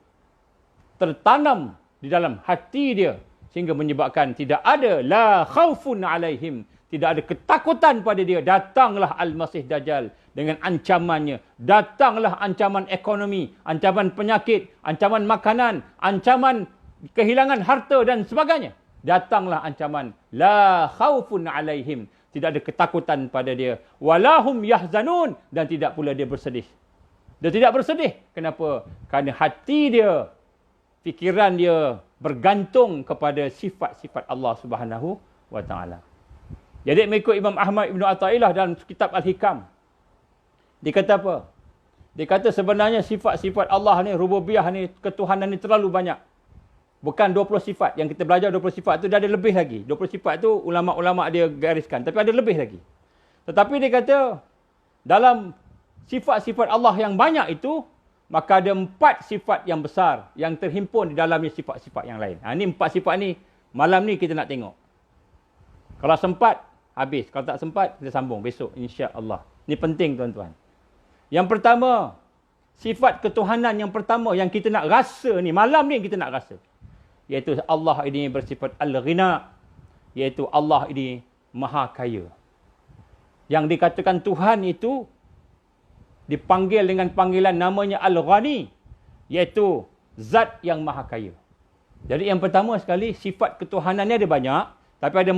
tertanam di dalam hati dia sehingga menyebabkan tidak ada la khaufun alaihim, tidak ada ketakutan pada dia. Datanglah Al-Masih Dajjal dengan ancamannya. Datanglah ancaman ekonomi, ancaman penyakit, ancaman makanan, ancaman kehilangan harta dan sebagainya. Datanglah ancaman. La khaufun alaihim. Tidak ada ketakutan pada dia. Walahum yahzanun. Dan tidak pula dia bersedih. Dia tidak bersedih. Kenapa? Kerana hati dia, fikiran dia bergantung kepada sifat-sifat Allah Subhanahu Wa Taala. Jadi mengikut Imam Ahmad Ibnu Athaillah dalam kitab Al-Hikam, dia kata apa? Dia kata sebenarnya sifat-sifat Allah ni, rububiyah ni, ketuhanan ni terlalu banyak. Bukan 20 sifat. Yang kita belajar 20 sifat tu, dia ada lebih lagi. 20 sifat tu ulama-ulama dia gariskan. Tapi ada lebih lagi. Tetapi dia kata, dalam sifat-sifat Allah yang banyak itu, maka ada 4 sifat yang besar yang terhimpun di dalamnya sifat-sifat yang lain. Ini 4 sifat ni, malam ni kita nak tengok. Kalau sempat, habis. Kalau tak sempat, kita sambung besok, insya-Allah. Ini penting tuan-tuan. Yang pertama, sifat ketuhanan yang pertama yang kita nak rasa ni, malam ni kita nak rasa. Iaitu Allah ini bersifat Al-Ghina. Iaitu Allah ini Maha Kaya. Yang dikatakan Tuhan itu dipanggil dengan panggilan namanya Al-Ghani. Iaitu Zat yang Maha Kaya. Jadi yang pertama sekali, sifat ketuhanannya ada banyak. Tapi ada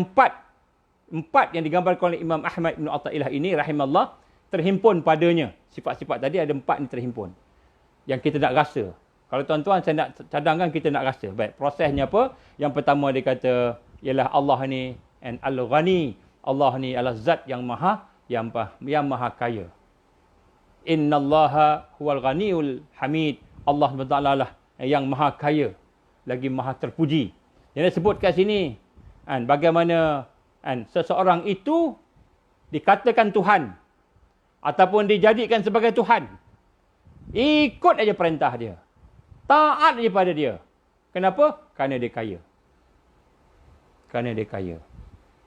empat yang digambarkan oleh Imam Ahmad bin Athaillah ini, rahimahullah, terhimpun padanya. Sifat-sifat tadi ada 4 ni terhimpun. Yang kita nak rasa. Kalau tuan-tuan saya nak cadangkan kita nak rasa. Baik, prosesnya apa? Yang pertama dia kata, ialah Allah ni Al-Ghani. Allah ni adalah Zat yang Maha Maha Kaya. Innallaha huwal ghaniul hamid. Allah SWT lah yang Maha Kaya. Lagi Maha terpuji. Yang disebut kat sini, bagaimana seseorang itu dikatakan Tuhan ataupun dijadikan sebagai Tuhan. Ikut aja perintah dia. Taat aja pada dia. Kenapa? Kerana dia kaya. Kerana dia kaya.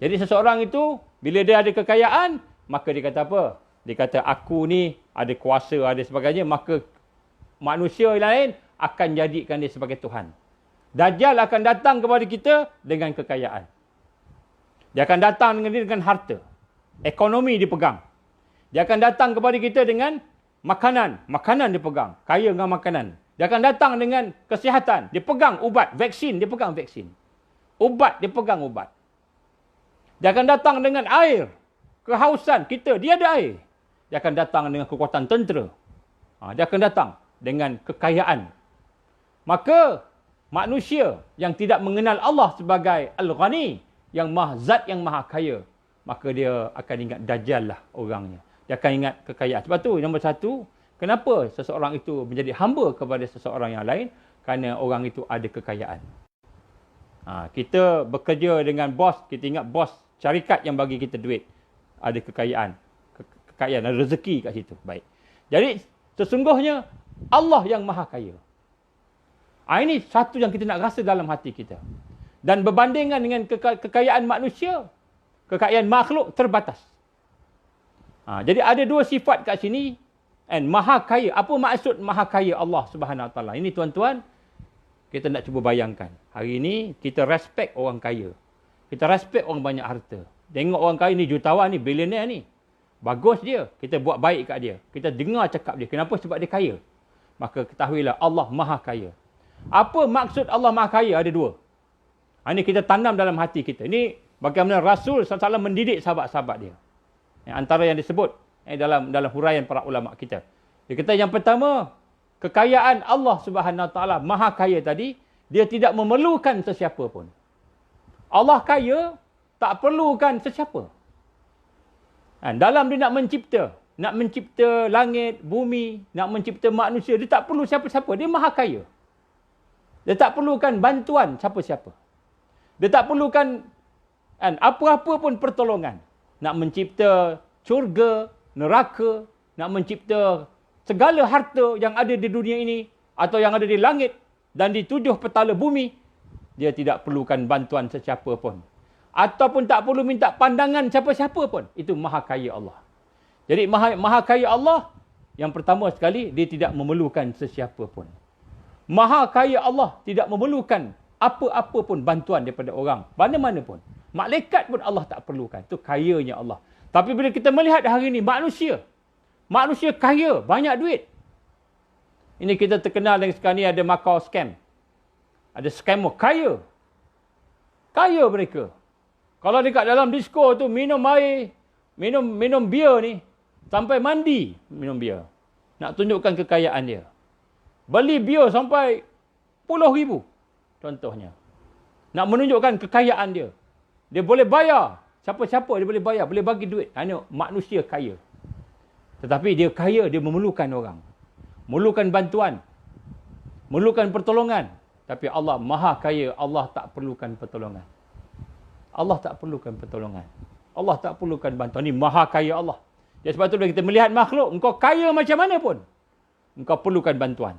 Jadi seseorang itu, bila dia ada kekayaan, maka dia kata apa? Dia kata, aku ni ada kuasa, ada sebagainya, maka manusia lain akan jadikan dia sebagai Tuhan. Dajjal akan datang kepada kita dengan kekayaan. Dia akan datang dengan harta. Ekonomi dipegang. Dia akan datang kepada kita dengan makanan. Makanan dipegang. Kaya dengan makanan. Dia akan datang dengan kesihatan. Dia pegang ubat. Vaksin. Dia pegang vaksin. Ubat. Dia pegang ubat. Dia akan datang dengan air. Kehausan kita. Dia ada air. Dia akan datang dengan kekuatan tentera. Dia akan datang dengan kekayaan. Maka manusia yang tidak mengenal Allah sebagai Al-Ghani, yang Zat yang Maha Kaya, maka dia akan ingat Dajjal lah orangnya. Dia akan ingat kekayaan. Sebab tu, nombor satu, kenapa seseorang itu menjadi hamba kepada seseorang yang lain? Kerana orang itu ada kekayaan. Kita bekerja dengan bos, kita ingat bos syarikat yang bagi kita duit. Ada kekayaan. Kekayaan, ada rezeki kat situ. Baik. Jadi, sesungguhnya Allah yang Maha Kaya. Ini satu yang kita nak rasa dalam hati kita. Dan berbandingan dengan kekayaan manusia, kekayaan makhluk terbatas. Jadi ada 2 sifat kat sini. Maha Kaya. Apa maksud Maha Kaya Allah Subhanahu Wa Taala? Ini tuan-tuan, kita nak cuba bayangkan. Hari ini kita respect orang kaya. Kita respect orang banyak harta. Tengok orang kaya ni, jutawan ni, billionaire ni. Bagus dia. Kita buat baik kat dia. Kita dengar cakap dia. Kenapa? Sebab dia kaya. Maka ketahuilah Allah Maha Kaya. Apa maksud Allah Maha Kaya? Ada 2. Ini kita tanam dalam hati kita. Ini bagaimana Rasul SAW mendidik sahabat-sahabat dia. Antara yang disebut dalam huraian para ulama kita. Dia kata yang pertama, kekayaan Allah Subhanahu Wa Taala Maha Kaya tadi, dia tidak memerlukan sesiapa pun. Allah kaya, tak perlukan sesiapa. Dalam dia nak mencipta langit, bumi, nak mencipta manusia, dia tak perlu siapa-siapa. Dia Maha Kaya. Dia tak perlukan bantuan siapa-siapa. Dia tak perlukan apa-apa pun pertolongan. Nak mencipta syurga, neraka, nak mencipta segala harta yang ada di dunia ini atau yang ada di langit dan di 7 petala bumi, dia tidak perlukan bantuan sesiapa pun. Ataupun tak perlu minta pandangan siapa-siapa pun. Itu Maha Kaya Allah. Jadi Maha Kaya Allah, yang pertama sekali, dia tidak memerlukan sesiapa pun. Maha Kaya Allah tidak memerlukan apa-apa pun bantuan daripada orang. Mana-mana pun. Malaikat pun Allah tak perlukan. Itu kayanya Allah. Tapi bila kita melihat hari ini, manusia kaya, banyak duit. Ini kita terkenal dengan sekarang ni ada Macau scam. Ada scammer, kaya. Kaya mereka. Kalau dekat dalam disco tu minum air, minum bia ni, sampai mandi minum bia. Nak tunjukkan kekayaan dia. Beli bia sampai puluh ribu. Contohnya. Nak menunjukkan kekayaan dia. Dia boleh bayar. Siapa-siapa dia boleh bayar. Boleh bagi duit. Hanya manusia kaya. Tetapi dia kaya, dia memerlukan orang. Memerlukan bantuan. Memerlukan pertolongan. Tapi Allah Maha Kaya. Allah tak perlukan pertolongan. Allah tak perlukan pertolongan. Allah tak perlukan bantuan. Ini Maha Kaya Allah. Jadi sebab itu bila kita melihat makhluk, engkau kaya macam mana pun, engkau perlukan bantuan.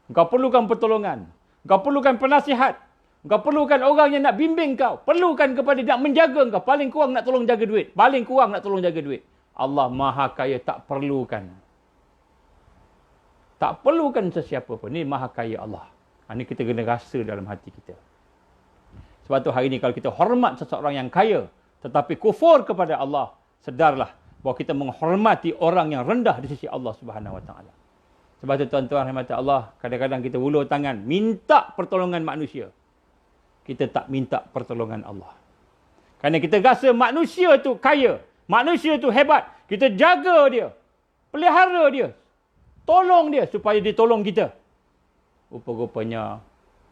Engkau perlukan pertolongan. Engkau perlukan penasihat. Engkau perlukan orang yang nak bimbing kau. Perlukan kepada nak menjaga engkau. Paling kurang nak tolong jaga duit. Paling kurang nak tolong jaga duit. Allah Maha Kaya, tak perlukan. Tak perlukan sesiapa pun. Ini maha kaya Allah. Ini kita kena rasa dalam hati kita. Sebab tu hari ini kalau kita hormat seseorang yang kaya, tetapi kufur kepada Allah, sedarlah bahawa kita menghormati orang yang rendah di sisi Allah Subhanahu Wa Taala. Sebab tu tuan-tuan rahmat Allah, kadang-kadang kita ulur tangan, minta pertolongan manusia. Kita tak minta pertolongan Allah. Kerana kita rasa manusia tu kaya, manusia tu hebat, kita jaga dia, pelihara dia, tolong dia supaya dia tolong kita. Rupa-rupanya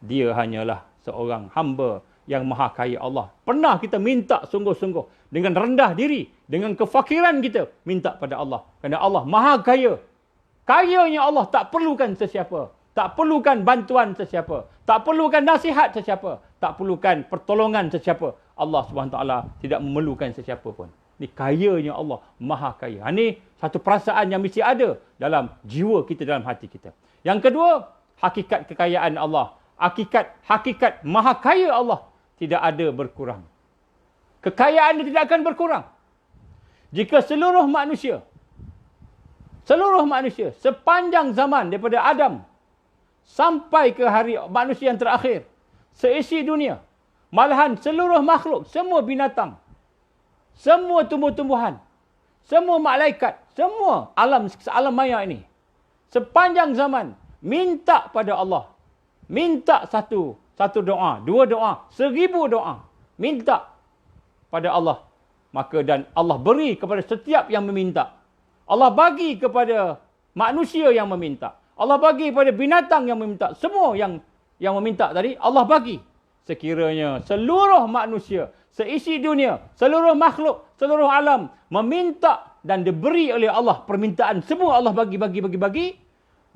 dia hanyalah seorang hamba yang maha kaya Allah. Pernah kita minta sungguh-sungguh dengan rendah diri, dengan kefakiran kita, minta pada Allah. Kerana Allah maha kaya. Kayanya Allah tak perlukan sesiapa. Tak perlukan bantuan sesiapa. Tak perlukan nasihat sesiapa. Tak perlukan pertolongan sesiapa. Allah SWT tidak memerlukan sesiapa pun. Ini kayanya Allah, maha kaya. Ini satu perasaan yang mesti ada dalam jiwa kita, dalam hati kita. Yang kedua, hakikat kekayaan Allah. Hakikat maha kaya Allah tidak ada berkurang. Kekayaan dia tidak akan berkurang. Jika seluruh manusia sepanjang zaman daripada Adam sampai ke hari manusia yang terakhir, seisi dunia, malahan seluruh makhluk, semua binatang, semua tumbuh-tumbuhan, semua malaikat, semua alam maya ini, sepanjang zaman minta pada Allah, minta satu doa, dua doa, 1000 doa, minta pada Allah, maka dan Allah beri kepada setiap yang meminta. Allah bagi kepada manusia yang meminta. Allah bagi kepada binatang yang meminta. Semua yang meminta tadi, Allah bagi. Sekiranya seluruh manusia, seisi dunia, seluruh makhluk, seluruh alam meminta dan diberi oleh Allah permintaan, semua Allah bagi,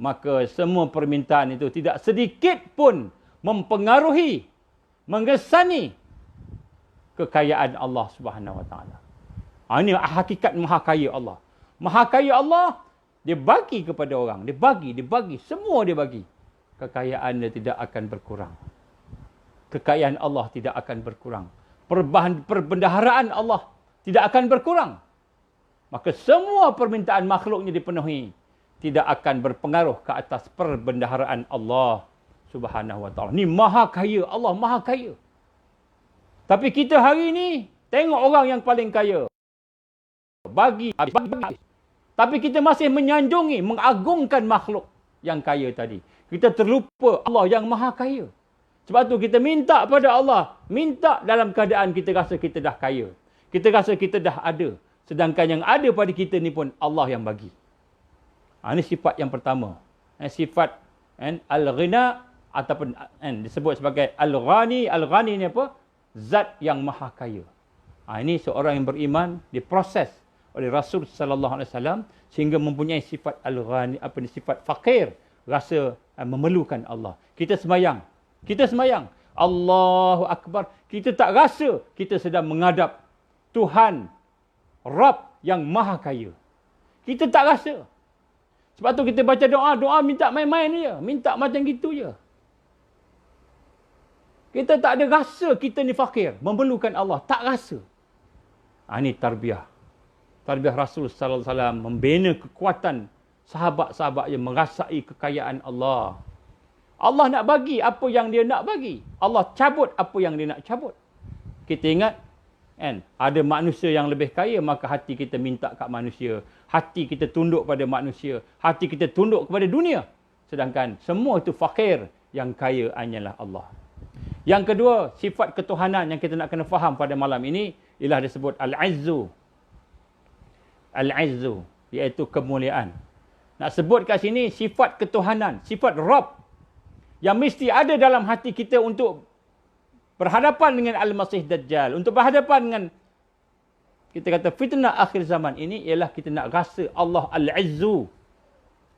maka semua permintaan itu tidak sedikit pun mempengaruhi, mengesani kekayaan Allah Subhanahu Wa Taala. Ini hakikat maha kaya Allah. Maha kaya Allah, dia bagi kepada orang. Dia bagi. Semua dia bagi. Kekayaan dia tidak akan berkurang. Kekayaan Allah tidak akan berkurang. Perbendaharaan Allah tidak akan berkurang. Maka semua permintaan makhluknya dipenuhi. Tidak akan berpengaruh ke atas perbendaharaan Allah Subhanahu Wa Taala. Ini maha kaya. Allah maha kaya. Tapi kita hari ini tengok orang yang paling kaya. Bagi. Tapi kita masih menyanjungi, mengagungkan makhluk yang kaya tadi. Kita terlupa Allah yang maha kaya. Sebab tu kita minta pada Allah. Minta dalam keadaan kita rasa kita dah kaya. Kita rasa kita dah ada. Sedangkan yang ada pada kita ni pun Allah yang bagi. Ini sifat yang pertama. Sifat al-ghina ataupun disebut sebagai al-ghani. Al-ghani ni apa? Zat yang maha kaya. Ini seorang yang beriman diproses oleh Rasul sallallahu alaihi wasallam sehingga mempunyai sifat al-ghani, sifat fakir, rasa memerlukan Allah. Kita sembahyang. Allahu akbar. Kita tak rasa kita sedang menghadap Tuhan Rabb yang maha kaya. Kita tak rasa. Sebab tu kita baca doa minta main-main je, minta macam gitu je. Kita tak ada rasa kita ni fakir, memerlukan Allah, tak rasa. Ini tarbiyah. Tarbiyah Rasul sallallahu alaihi wasallam membina kekuatan sahabat-sahabat yang merasai kekayaan Allah. Allah nak bagi apa yang dia nak bagi. Allah cabut apa yang dia nak cabut. Kita ingat, ada manusia yang lebih kaya, maka hati kita minta kat manusia. Hati kita tunduk pada manusia. Hati kita tunduk kepada dunia. Sedangkan semua itu fakir, yang kaya hanyalah Allah. Yang kedua, sifat ketuhanan yang kita nak kena faham pada malam ini ialah disebut al-izzu. Al-izzu, iaitu kemuliaan. Nak sebut kat sini sifat ketuhanan, sifat Rabb yang mesti ada dalam hati kita untuk berhadapan dengan Al-Masih Dajjal, untuk berhadapan dengan, kita kata, fitnah akhir zaman ini, ialah kita nak rasa Allah Al-Izzu.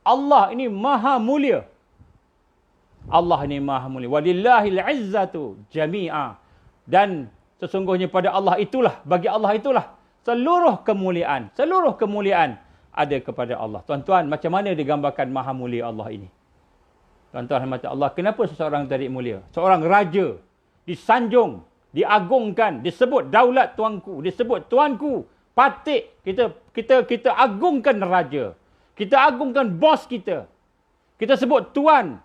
Allah ini maha mulia. Allah ini maha mulia. Walillahil izzatu jami'a. Dan sesungguhnya pada Allah itulah, bagi Allah itulah seluruh kemuliaan ada kepada Allah. Tuan-tuan, macam mana digambarkan maha mulia Allah ini? Tuan-tuan rahmat Allah, kenapa seseorang tadi mulia? Seorang raja disanjung, diagungkan, disebut daulat tuanku, disebut tuanku, patik. Kita agungkan raja. Kita agungkan bos kita. Kita sebut tuan.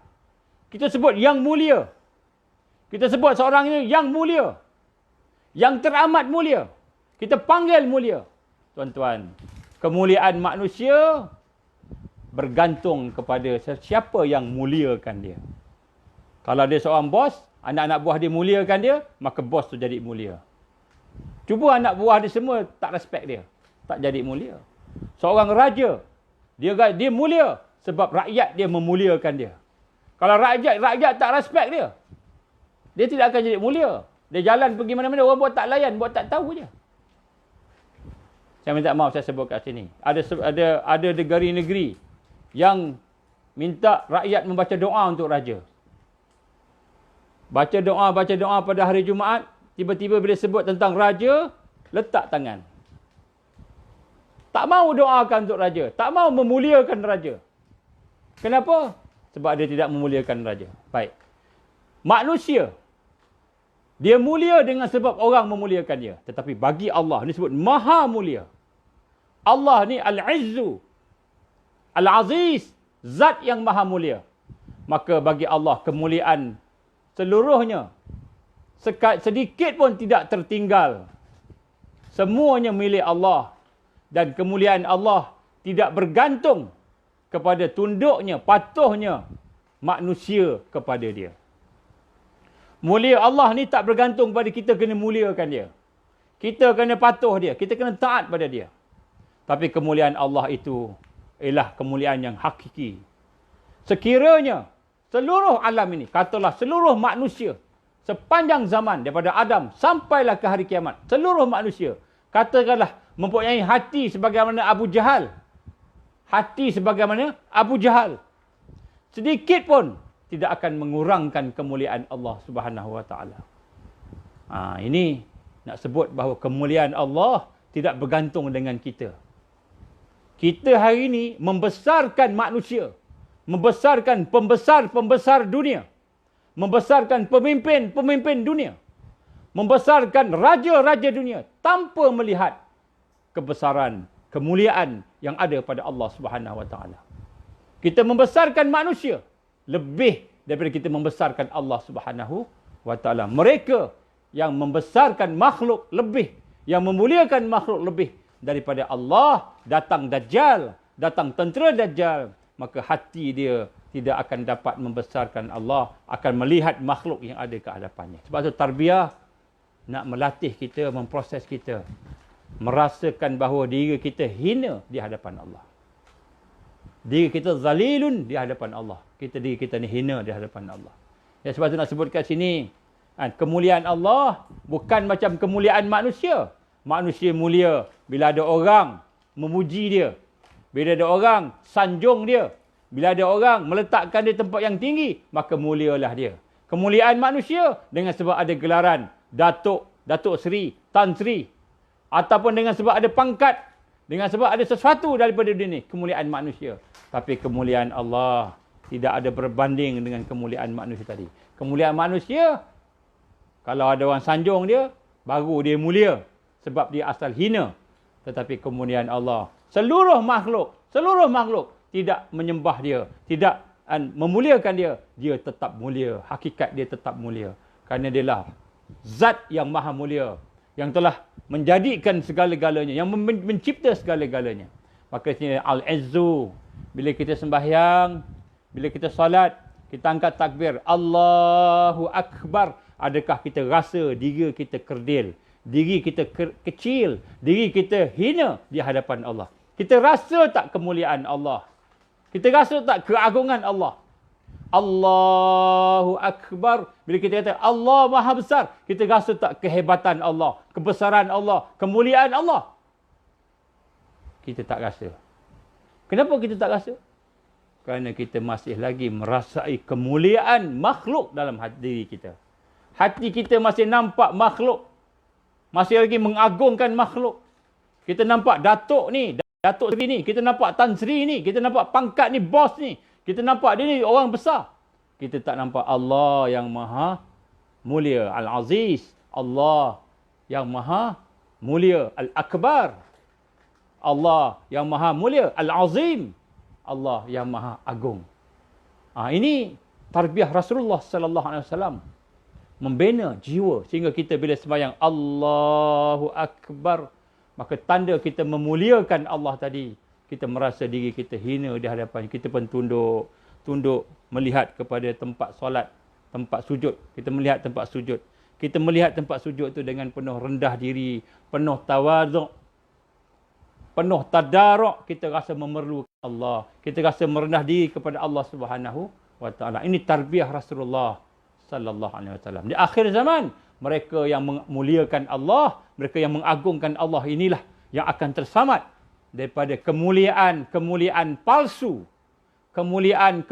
Kita sebut yang mulia. Kita sebut seorang ini yang mulia. Yang teramat mulia. Kita panggil mulia. Tuan-tuan, kemuliaan manusia bergantung kepada siapa yang muliakan dia. Kalau dia seorang bos, anak-anak buah dia muliakan dia, maka bos tu jadi mulia. Cuba anak buah dia semua tak respect dia, tak jadi mulia. Seorang raja, dia mulia sebab rakyat dia memuliakan dia. Kalau rakyat tak respect dia, dia tidak akan jadi mulia. Dia jalan pergi mana-mana, orang buat tak layan, buat tak tahu je. Saya minta maaf saya sebut kat sini. Ada negeri-negeri yang minta rakyat membaca doa untuk raja. Baca doa pada hari Jumaat, tiba-tiba bila sebut tentang raja, letak tangan. Tak mau doakan untuk raja, tak mau memuliakan raja. Kenapa? Sebab dia tidak memuliakan raja. Baik. Manusia, dia mulia dengan sebab orang memuliakan dia. Tetapi bagi Allah, ini sebut maha mulia. Allah ni Al-Izzu, Al-Aziz, zat yang maha mulia. Maka bagi Allah kemuliaan seluruhnya, sedikit pun tidak tertinggal. Semuanya milik Allah. Dan kemuliaan Allah tidak bergantung kepada tunduknya, patuhnya manusia kepada dia. Mulia Allah ni tak bergantung pada kita kena muliakan dia. Kita kena patuh dia, kita kena taat pada dia. Tapi kemuliaan Allah itu ialah kemuliaan yang hakiki. Sekiranya seluruh alam ini, katalah seluruh manusia, sepanjang zaman daripada Adam sampailah ke hari kiamat, seluruh manusia, katakanlah mempunyai hati sebagaimana Abu Jahal. Hati sebagaimana Abu Jahal. Sedikit pun tidak akan mengurangkan kemuliaan Allah Subhanahu wa taala. Ini nak sebut bahawa kemuliaan Allah tidak bergantung dengan kita. Kita hari ini membesarkan manusia, membesarkan pembesar-pembesar dunia, membesarkan pemimpin-pemimpin dunia, membesarkan raja-raja dunia tanpa melihat kebesaran, kemuliaan yang ada pada Allah Subhanahu wa taala. Kita membesarkan manusia lebih daripada kita membesarkan Allah Subhanahu wa taala. Mereka yang membesarkan makhluk lebih, yang memuliakan makhluk lebih daripada Allah. Datang Dajjal, datang tentera Dajjal, maka hati dia tidak akan dapat membesarkan Allah, akan melihat makhluk yang ada ke hadapannya. Sebab itu tarbiyah nak melatih kita, memproses kita merasakan bahawa diri kita hina di hadapan Allah. Diri kita zalilun di hadapan Allah. Diri kita ni hina di hadapan Allah. Ya, sebab itu nak sebut kat sini, kemuliaan Allah bukan macam kemuliaan manusia. Manusia mulia bila ada orang memuji dia, bila ada orang sanjung dia, bila ada orang meletakkan dia tempat yang tinggi, maka mulialah dia. Kemuliaan manusia dengan sebab ada gelaran Datuk, Datuk Seri, Tan Sri, ataupun dengan sebab ada pangkat, dengan sebab ada sesuatu daripada dunia, kemuliaan manusia. Tapi kemuliaan Allah tidak ada berbanding dengan kemuliaan manusia tadi. Kemuliaan manusia, kalau ada orang sanjung dia, baru dia mulia. Sebab dia asal hina. Tetapi kemuliaan Allah, seluruh makhluk tidak menyembah dia, tidak memuliakan dia, dia tetap mulia. Hakikat dia tetap mulia. Kerana dia lah zat yang maha mulia, yang telah menjadikan segala-galanya, yang mencipta segala-galanya. Maka sini Al-Izzu, bila kita sembahyang, bila kita salat, kita angkat takbir, Allahu Akbar, adakah kita rasa diri kita kerdil, diri kita kecil, diri kita hina di hadapan Allah? Kita rasa tak kemuliaan Allah? Kita rasa tak keagungan Allah? Allahu Akbar. Bila kita kata Allah Maha Besar, kita rasa tak kehebatan Allah, kebesaran Allah, kemuliaan Allah? Kita tak rasa. Kenapa kita tak rasa? Kerana kita masih lagi merasai kemuliaan makhluk dalam diri kita. Hati kita masih nampak makhluk, masih lagi mengagungkan makhluk. Kita nampak Datuk ni, Datuk Seri ni, kita nampak Tan Sri ni, kita nampak pangkat ni, bos ni, kita nampak dia ni orang besar. Kita tak nampak Allah yang maha mulia, Al-Aziz, Allah yang maha mulia, Al-Akbar, Allah yang maha mulia, Al-Azim, Allah yang maha agung. Ini tarbiyah Rasulullah sallallahu alaihi wasallam membina jiwa sehingga kita bila sembahyang Allahu Akbar, maka tanda kita memuliakan Allah tadi, kita merasa diri kita hina di hadapan, kita pun tunduk melihat kepada tempat solat, tempat sujud. Kita melihat tempat sujud. Kita melihat tempat sujud itu dengan penuh rendah diri, penuh tawaduk, penuh tadaruk. Kita rasa memerlukan Allah. Kita rasa merendah diri kepada Allah Subhanahu wa taala. Ini tarbiyah Rasulullah sallallahu alaihi wasallam. Di akhir zaman, mereka yang memuliakan Allah, mereka yang mengagungkan Allah, inilah yang akan terselamat daripada kemuliaan palsu. Kemuliaan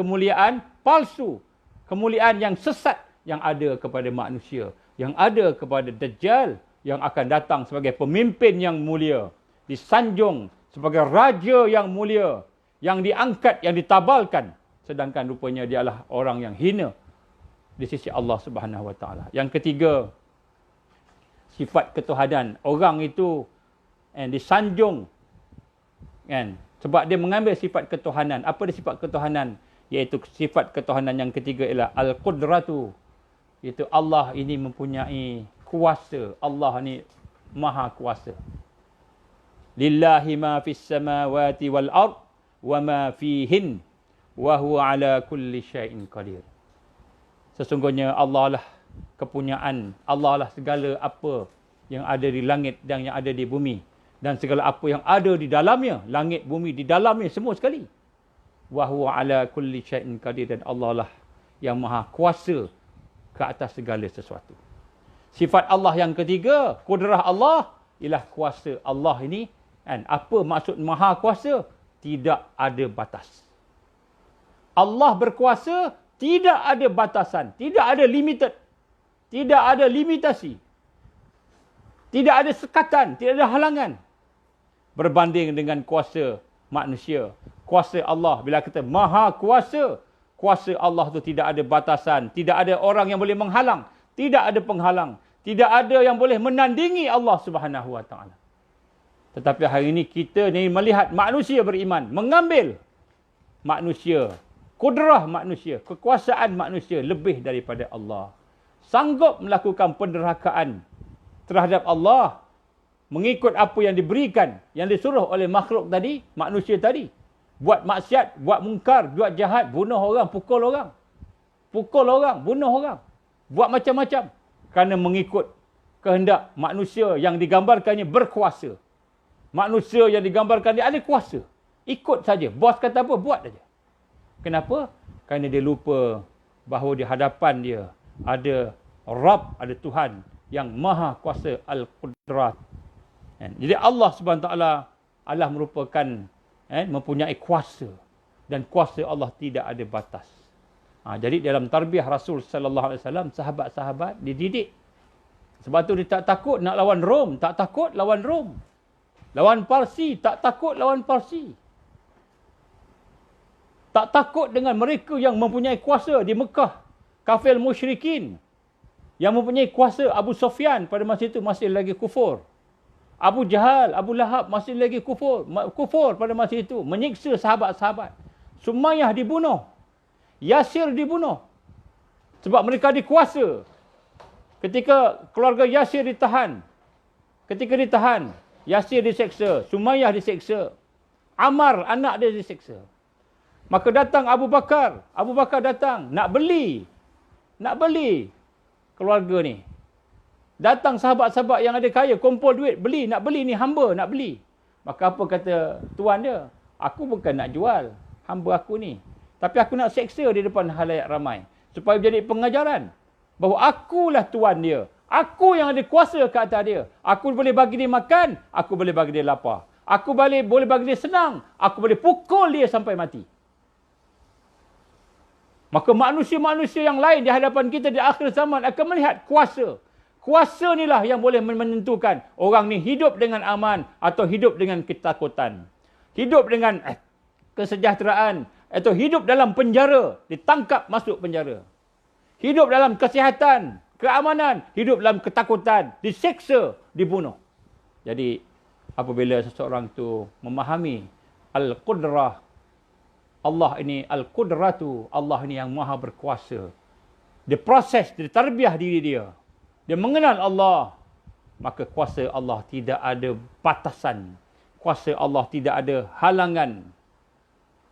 palsu. Kemuliaan yang sesat yang ada kepada manusia. Yang ada kepada Dajjal yang akan datang sebagai pemimpin yang mulia. Disanjung sebagai raja yang mulia. Yang diangkat, yang ditabalkan. Sedangkan rupanya dia adalah orang yang hina di sisi Allah Subhanahu wa taala. Yang ketiga, sifat ketuhanan. Orang itu disanjung kan, sebab dia mengambil sifat ketuhanan. Apa dia sifat ketuhanan? Iaitu sifat ketuhanan yang ketiga ialah al-qudratu. Iaitu Allah ini mempunyai kuasa. Allah ni maha kuasa. Lillahi ma fis samawati wal ard wa ma fihin wa huwa ala kulli syai'in qadir. Sesungguhnya Allah lah kepunyaan. Allah lah segala apa yang ada di langit dan yang ada di bumi. Dan segala apa yang ada di dalamnya. Langit, bumi, di dalamnya semua sekali. Wa huwa ala kulli syai'in qadir. Dan Allah lah yang maha kuasa ke atas segala sesuatu. Sifat Allah yang ketiga, kudrah Allah, ialah kuasa Allah ini. Kan? Apa maksud maha kuasa? Tidak ada batas. Allah berkuasa, tidak ada batasan, tidak ada limited, tidak ada limitasi, tidak ada sekatan, tidak ada halangan. Berbanding dengan kuasa manusia. Kuasa Allah, bila kita maha kuasa, kuasa Allah itu tidak ada batasan, tidak ada orang yang boleh menghalang, tidak ada penghalang, tidak ada yang boleh menandingi Allah Subhanahu wa taala. Tetapi hari ini kita ni melihat manusia beriman, mengambil manusia, kudrah manusia, kekuasaan manusia lebih daripada Allah. Sanggup melakukan penderhakaan terhadap Allah, mengikut apa yang diberikan, yang disuruh oleh makhluk tadi, manusia tadi. Buat maksiat, buat mungkar, buat jahat, bunuh orang, pukul orang, bunuh orang. Buat macam-macam. Kerana mengikut kehendak manusia yang digambarkannya berkuasa. Manusia yang digambarkan dia ada kuasa. Ikut saja. Bos kata apa, buat saja. Kenapa? Kerana dia lupa bahawa di hadapan dia ada Rabb, ada Tuhan yang maha kuasa Al-Qudrat. Jadi Allah SWT Allah merupakan mempunyai kuasa. Dan kuasa Allah tidak ada batas. Jadi dalam tarbiyah Rasul sallallahu alaihi wasallam, sahabat-sahabat dididik. Sebab tu dia tak takut nak lawan Rom, tak takut lawan Rom. Lawan Parsi, tak takut lawan Parsi. Tak takut dengan mereka yang mempunyai kuasa di Mekah. Kafir musyrikin. Yang mempunyai kuasa. Abu Sufyan pada masa itu masih lagi kufur. Abu Jahal, Abu Lahab masih lagi kufur. Kufur pada masa itu. Menyiksa sahabat-sahabat. Sumayyah dibunuh. Yasir dibunuh. Sebab mereka dikuasa. Ketika keluarga Yasir ditahan. Ketika ditahan, Yasir diseksa. Sumayyah diseksa. Ammar, anak dia diseksa. Maka datang Abu Bakar. Abu Bakar datang. Nak beli keluarga ni. Datang sahabat-sahabat yang ada kaya. Kumpul duit. Beli. Nak beli ni hamba. Nak beli. Maka apa kata tuan dia? Aku bukan nak jual hamba aku ni. Tapi aku nak seksa di depan halayak ramai. Supaya menjadi pengajaran. Bahawa akulah tuan dia. Aku yang ada kuasa ke atas dia. Aku boleh bagi dia makan. Aku boleh bagi dia lapar. Aku boleh bagi dia senang. Aku boleh pukul dia sampai mati. Maka manusia-manusia yang lain di hadapan kita di akhir zaman akan melihat kuasa. Kuasa inilah yang boleh menentukan orang ni hidup dengan aman atau hidup dengan ketakutan. Hidup dengan kesejahteraan atau hidup dalam penjara, ditangkap masuk penjara. Hidup dalam kesihatan, keamanan, hidup dalam ketakutan, diseksa, dibunuh. Jadi apabila seseorang tu memahami al-qudrah Allah ini Al-Qudratu. Allah ini yang maha berkuasa. Dia proses, dia tarbiyah diri dia. Dia mengenal Allah. Maka kuasa Allah tidak ada batasan. Kuasa Allah tidak ada halangan.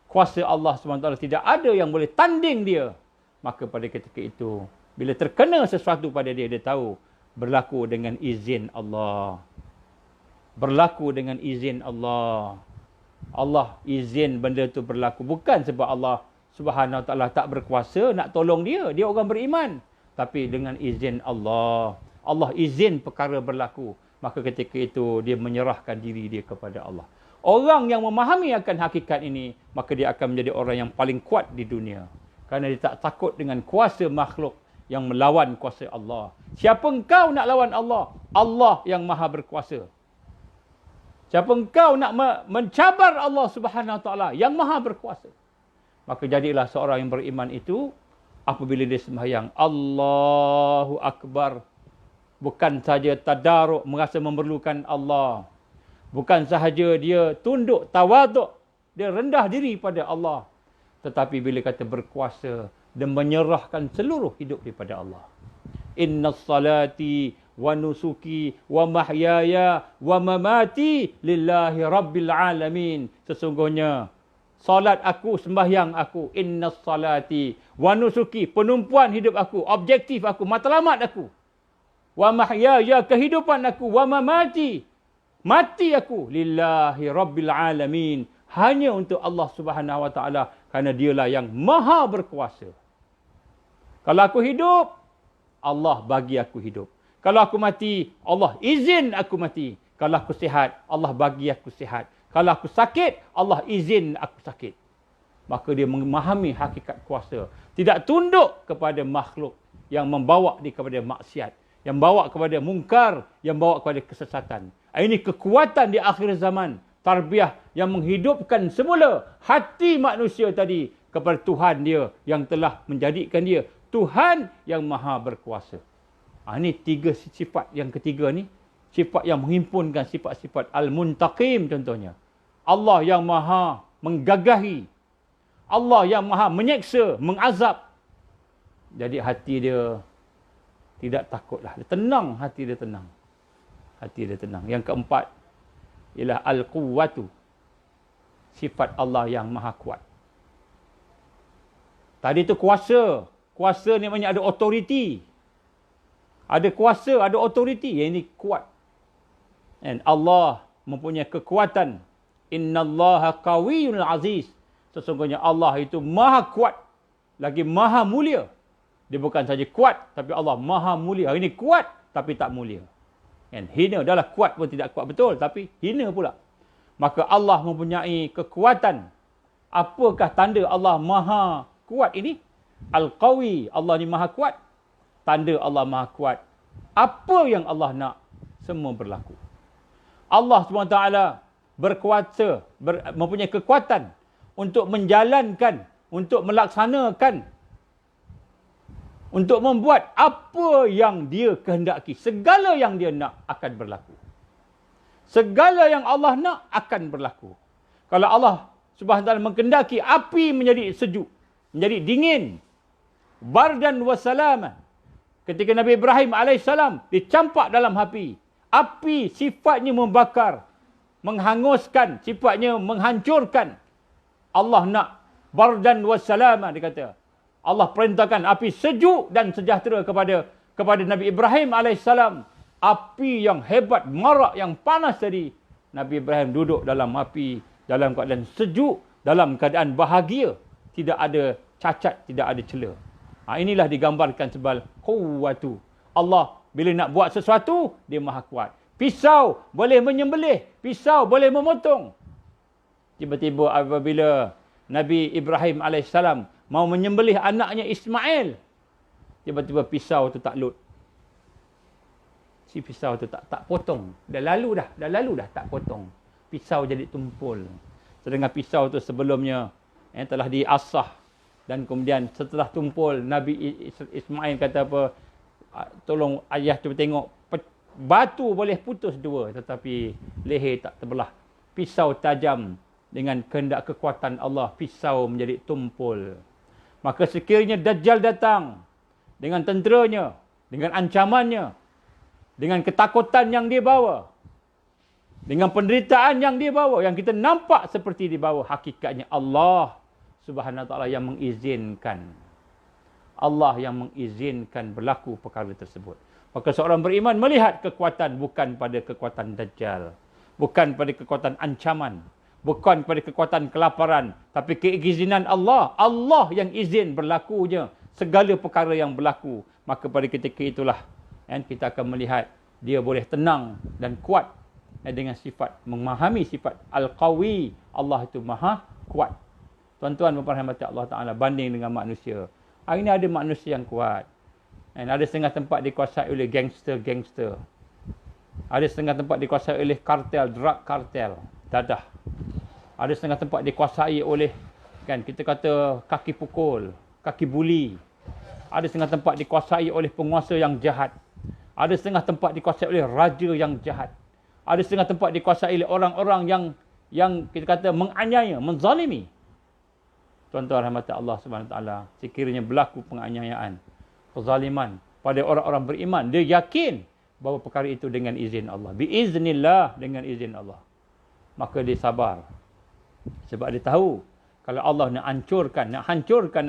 Kuasa Allah SWT tidak ada yang boleh tanding dia. Maka pada ketika itu, bila terkena sesuatu pada dia, dia tahu berlaku dengan izin Allah. Berlaku dengan izin Allah. Allah izin benda itu berlaku. Bukan sebab Allah Subhanahu Wa Taala tak berkuasa nak tolong dia. Dia orang beriman. Tapi dengan izin Allah. Allah izin perkara berlaku. Maka ketika itu dia menyerahkan diri dia kepada Allah. Orang yang memahami akan hakikat ini, maka dia akan menjadi orang yang paling kuat di dunia. Kerana dia tak takut dengan kuasa makhluk yang melawan kuasa Allah. Siapa engkau nak lawan Allah? Allah yang maha berkuasa. Siapa engkau nak mencabar Allah Subhanahu Wa Taala yang maha berkuasa? Maka jadilah seorang yang beriman itu, apabila dia sembahyang, Allahu Akbar. Bukan sahaja tadaruk, merasa memerlukan Allah. Bukan sahaja dia tunduk, tawaduk. Dia rendah diri pada Allah. Tetapi bila kata berkuasa, dia menyerahkan seluruh hidup daripada Allah. Inna salati wa nusuki wa mahyaya wa mamati lillahi rabbil alamin. Sesungguhnya salat aku, sembahyang aku, inna salati wa nusuki, penumpuan hidup aku, objektif aku, matlamat aku. Wa mahyaya, kehidupan aku, wa mamati, mati aku, lillahi rabbil alamin, hanya untuk Allah Subhanahu Wa Taala, kerana dialah yang maha berkuasa. Kalau aku hidup, Allah bagi aku hidup. Kalau aku mati, Allah izin aku mati. Kalau aku sihat, Allah bagi aku sihat. Kalau aku sakit, Allah izin aku sakit. Maka dia memahami hakikat kuasa. Tidak tunduk kepada makhluk yang membawa dia kepada maksiat. Yang bawa kepada mungkar, yang bawa kepada kesesatan. Ini kekuatan di akhir zaman. Tarbiyah yang menghidupkan semula hati manusia tadi kepada Tuhan dia yang telah menjadikan dia Tuhan yang maha berkuasa. Ini tiga sifat yang ketiga ni. Sifat yang menghimpunkan sifat-sifat Al-Muntaqim contohnya. Allah yang maha menggagahi. Allah yang maha menyeksa, mengazab. Jadi hati dia tidak takutlah. Dia tenang, hati dia tenang. Hati dia tenang. Yang keempat ialah Al-Quwwatu. Sifat Allah yang maha kuat. Tadi tu kuasa. Kuasa ni maknanya ada authority. Ada kuasa, ada authority. Yang ini kuat. And Allah mempunyai kekuatan. Innallaha qawiyyun aziz. Sesungguhnya Allah itu maha kuat. Lagi maha mulia. Dia bukan saja kuat, tapi Allah maha mulia. Hari ini kuat, tapi tak mulia. And hina. Dah lah kuat pun tidak kuat betul, tapi hina pula. Maka Allah mempunyai kekuatan. Apakah tanda Allah maha kuat ini? Al-Qawi. Allah ni maha kuat. Tanda Allah maha kuat. Apa yang Allah nak, semua berlaku. Allah SWT berkuasa, mempunyai kekuatan untuk menjalankan, untuk melaksanakan, untuk membuat apa yang dia kehendaki. Segala yang dia nak akan berlaku. Segala yang Allah nak akan berlaku. Kalau Allah Subhanahu Wa Taala mengkehendaki api menjadi sejuk, menjadi dingin, bardan wa salaman. Ketika Nabi Ibrahim alaihissalam dicampak dalam api, api sifatnya membakar, menghanguskan, sifatnya menghancurkan. Allah nak bardan wa salaman, dia kata. Allah perintahkan api sejuk dan sejahtera kepada Nabi Ibrahim alaihissalam. Api yang hebat, marak, yang panas tadi. Nabi Ibrahim duduk dalam api, dalam keadaan sejuk, dalam keadaan bahagia. Tidak ada cacat, tidak ada cela. Inilah digambarkan sebagai quwwatu. Allah bila nak buat sesuatu, dia maha kuat. Pisau boleh menyembelih, pisau boleh memotong. Tiba-tiba apabila Nabi Ibrahim alaihissalam mau menyembelih anaknya Ismail, tiba-tiba pisau tu tak lut. Si pisau tu tak potong. Dah lalu dah tak potong. Pisau jadi tumpul. Sedangkan pisau tu sebelumnya telah diasah. Dan kemudian setelah tumpul, Nabi Ismail kata apa? Tolong ayah cuba tengok. Batu boleh putus dua, tetapi leher tak terbelah. Pisau tajam dengan kehendak kekuatan Allah, pisau menjadi tumpul. Maka sekiranya Dajjal datang dengan tenteranya, dengan ancamannya, dengan ketakutan yang dia bawa, dengan penderitaan yang dia bawa, yang kita nampak seperti dia bawa, hakikatnya Allah Subhanahu Wa Taala yang mengizinkan. Allah yang mengizinkan berlaku perkara tersebut. Maka seorang beriman melihat kekuatan bukan pada kekuatan Dajjal, bukan pada kekuatan ancaman, bukan pada kekuatan kelaparan, tapi keizinan Allah. Allah yang izin berlakunya segala perkara yang berlaku. Maka pada ketika itulah kita akan melihat dia boleh tenang dan kuat dengan sifat, memahami sifat Al-Qawi. Allah itu maha kuat. Tuan-tuan memperhormati Allah Ta'ala banding dengan manusia. Hari ini ada manusia yang kuat. Ada setengah tempat dikuasai oleh gangster-gangster. Ada setengah tempat dikuasai oleh kartel, drug kartel, dadah. Ada setengah tempat dikuasai oleh, kita kata kaki pukul, kaki buli. Ada setengah tempat dikuasai oleh penguasa yang jahat. Ada setengah tempat dikuasai oleh raja yang jahat. Ada setengah tempat dikuasai oleh orang-orang yang kita kata menganiaya, menzalimi. Tuan-tuan rahmat Allah Subhanahu Wa Taala, sekiranya berlaku penganiayaan, kezaliman pada orang-orang beriman, dia yakin bahawa perkara itu dengan izin Allah. Biiznillah, dengan izin Allah. Maka dia sabar. Sebab dia tahu kalau Allah nak hancurkan, nak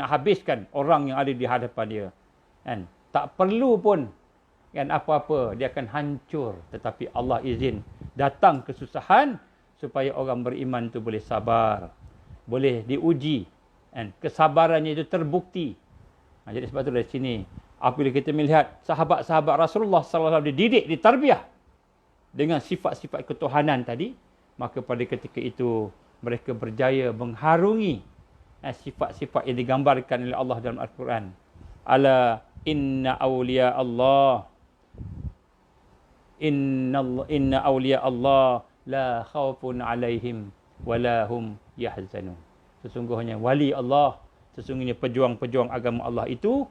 habiskan orang yang ada di hadapan dia, tak perlu pun apa-apa, dia akan hancur. Tetapi Allah izin datang kesusahan supaya orang beriman itu boleh sabar, boleh diuji, kesabarannya itu terbukti. Jadi sebab itu dari sini, apabila kita melihat sahabat-sahabat Rasulullah SAW dididik, ditarbiah dengan sifat-sifat ketuhanan tadi, maka pada ketika itu mereka berjaya mengharungi sifat-sifat yang digambarkan oleh Allah dalam Al-Quran. Ala inna awliya Allah, inna awliya Allah la khawfun alaihim walahum yahzanun. Sesungguhnya wali Allah, sesungguhnya pejuang-pejuang agama Allah itu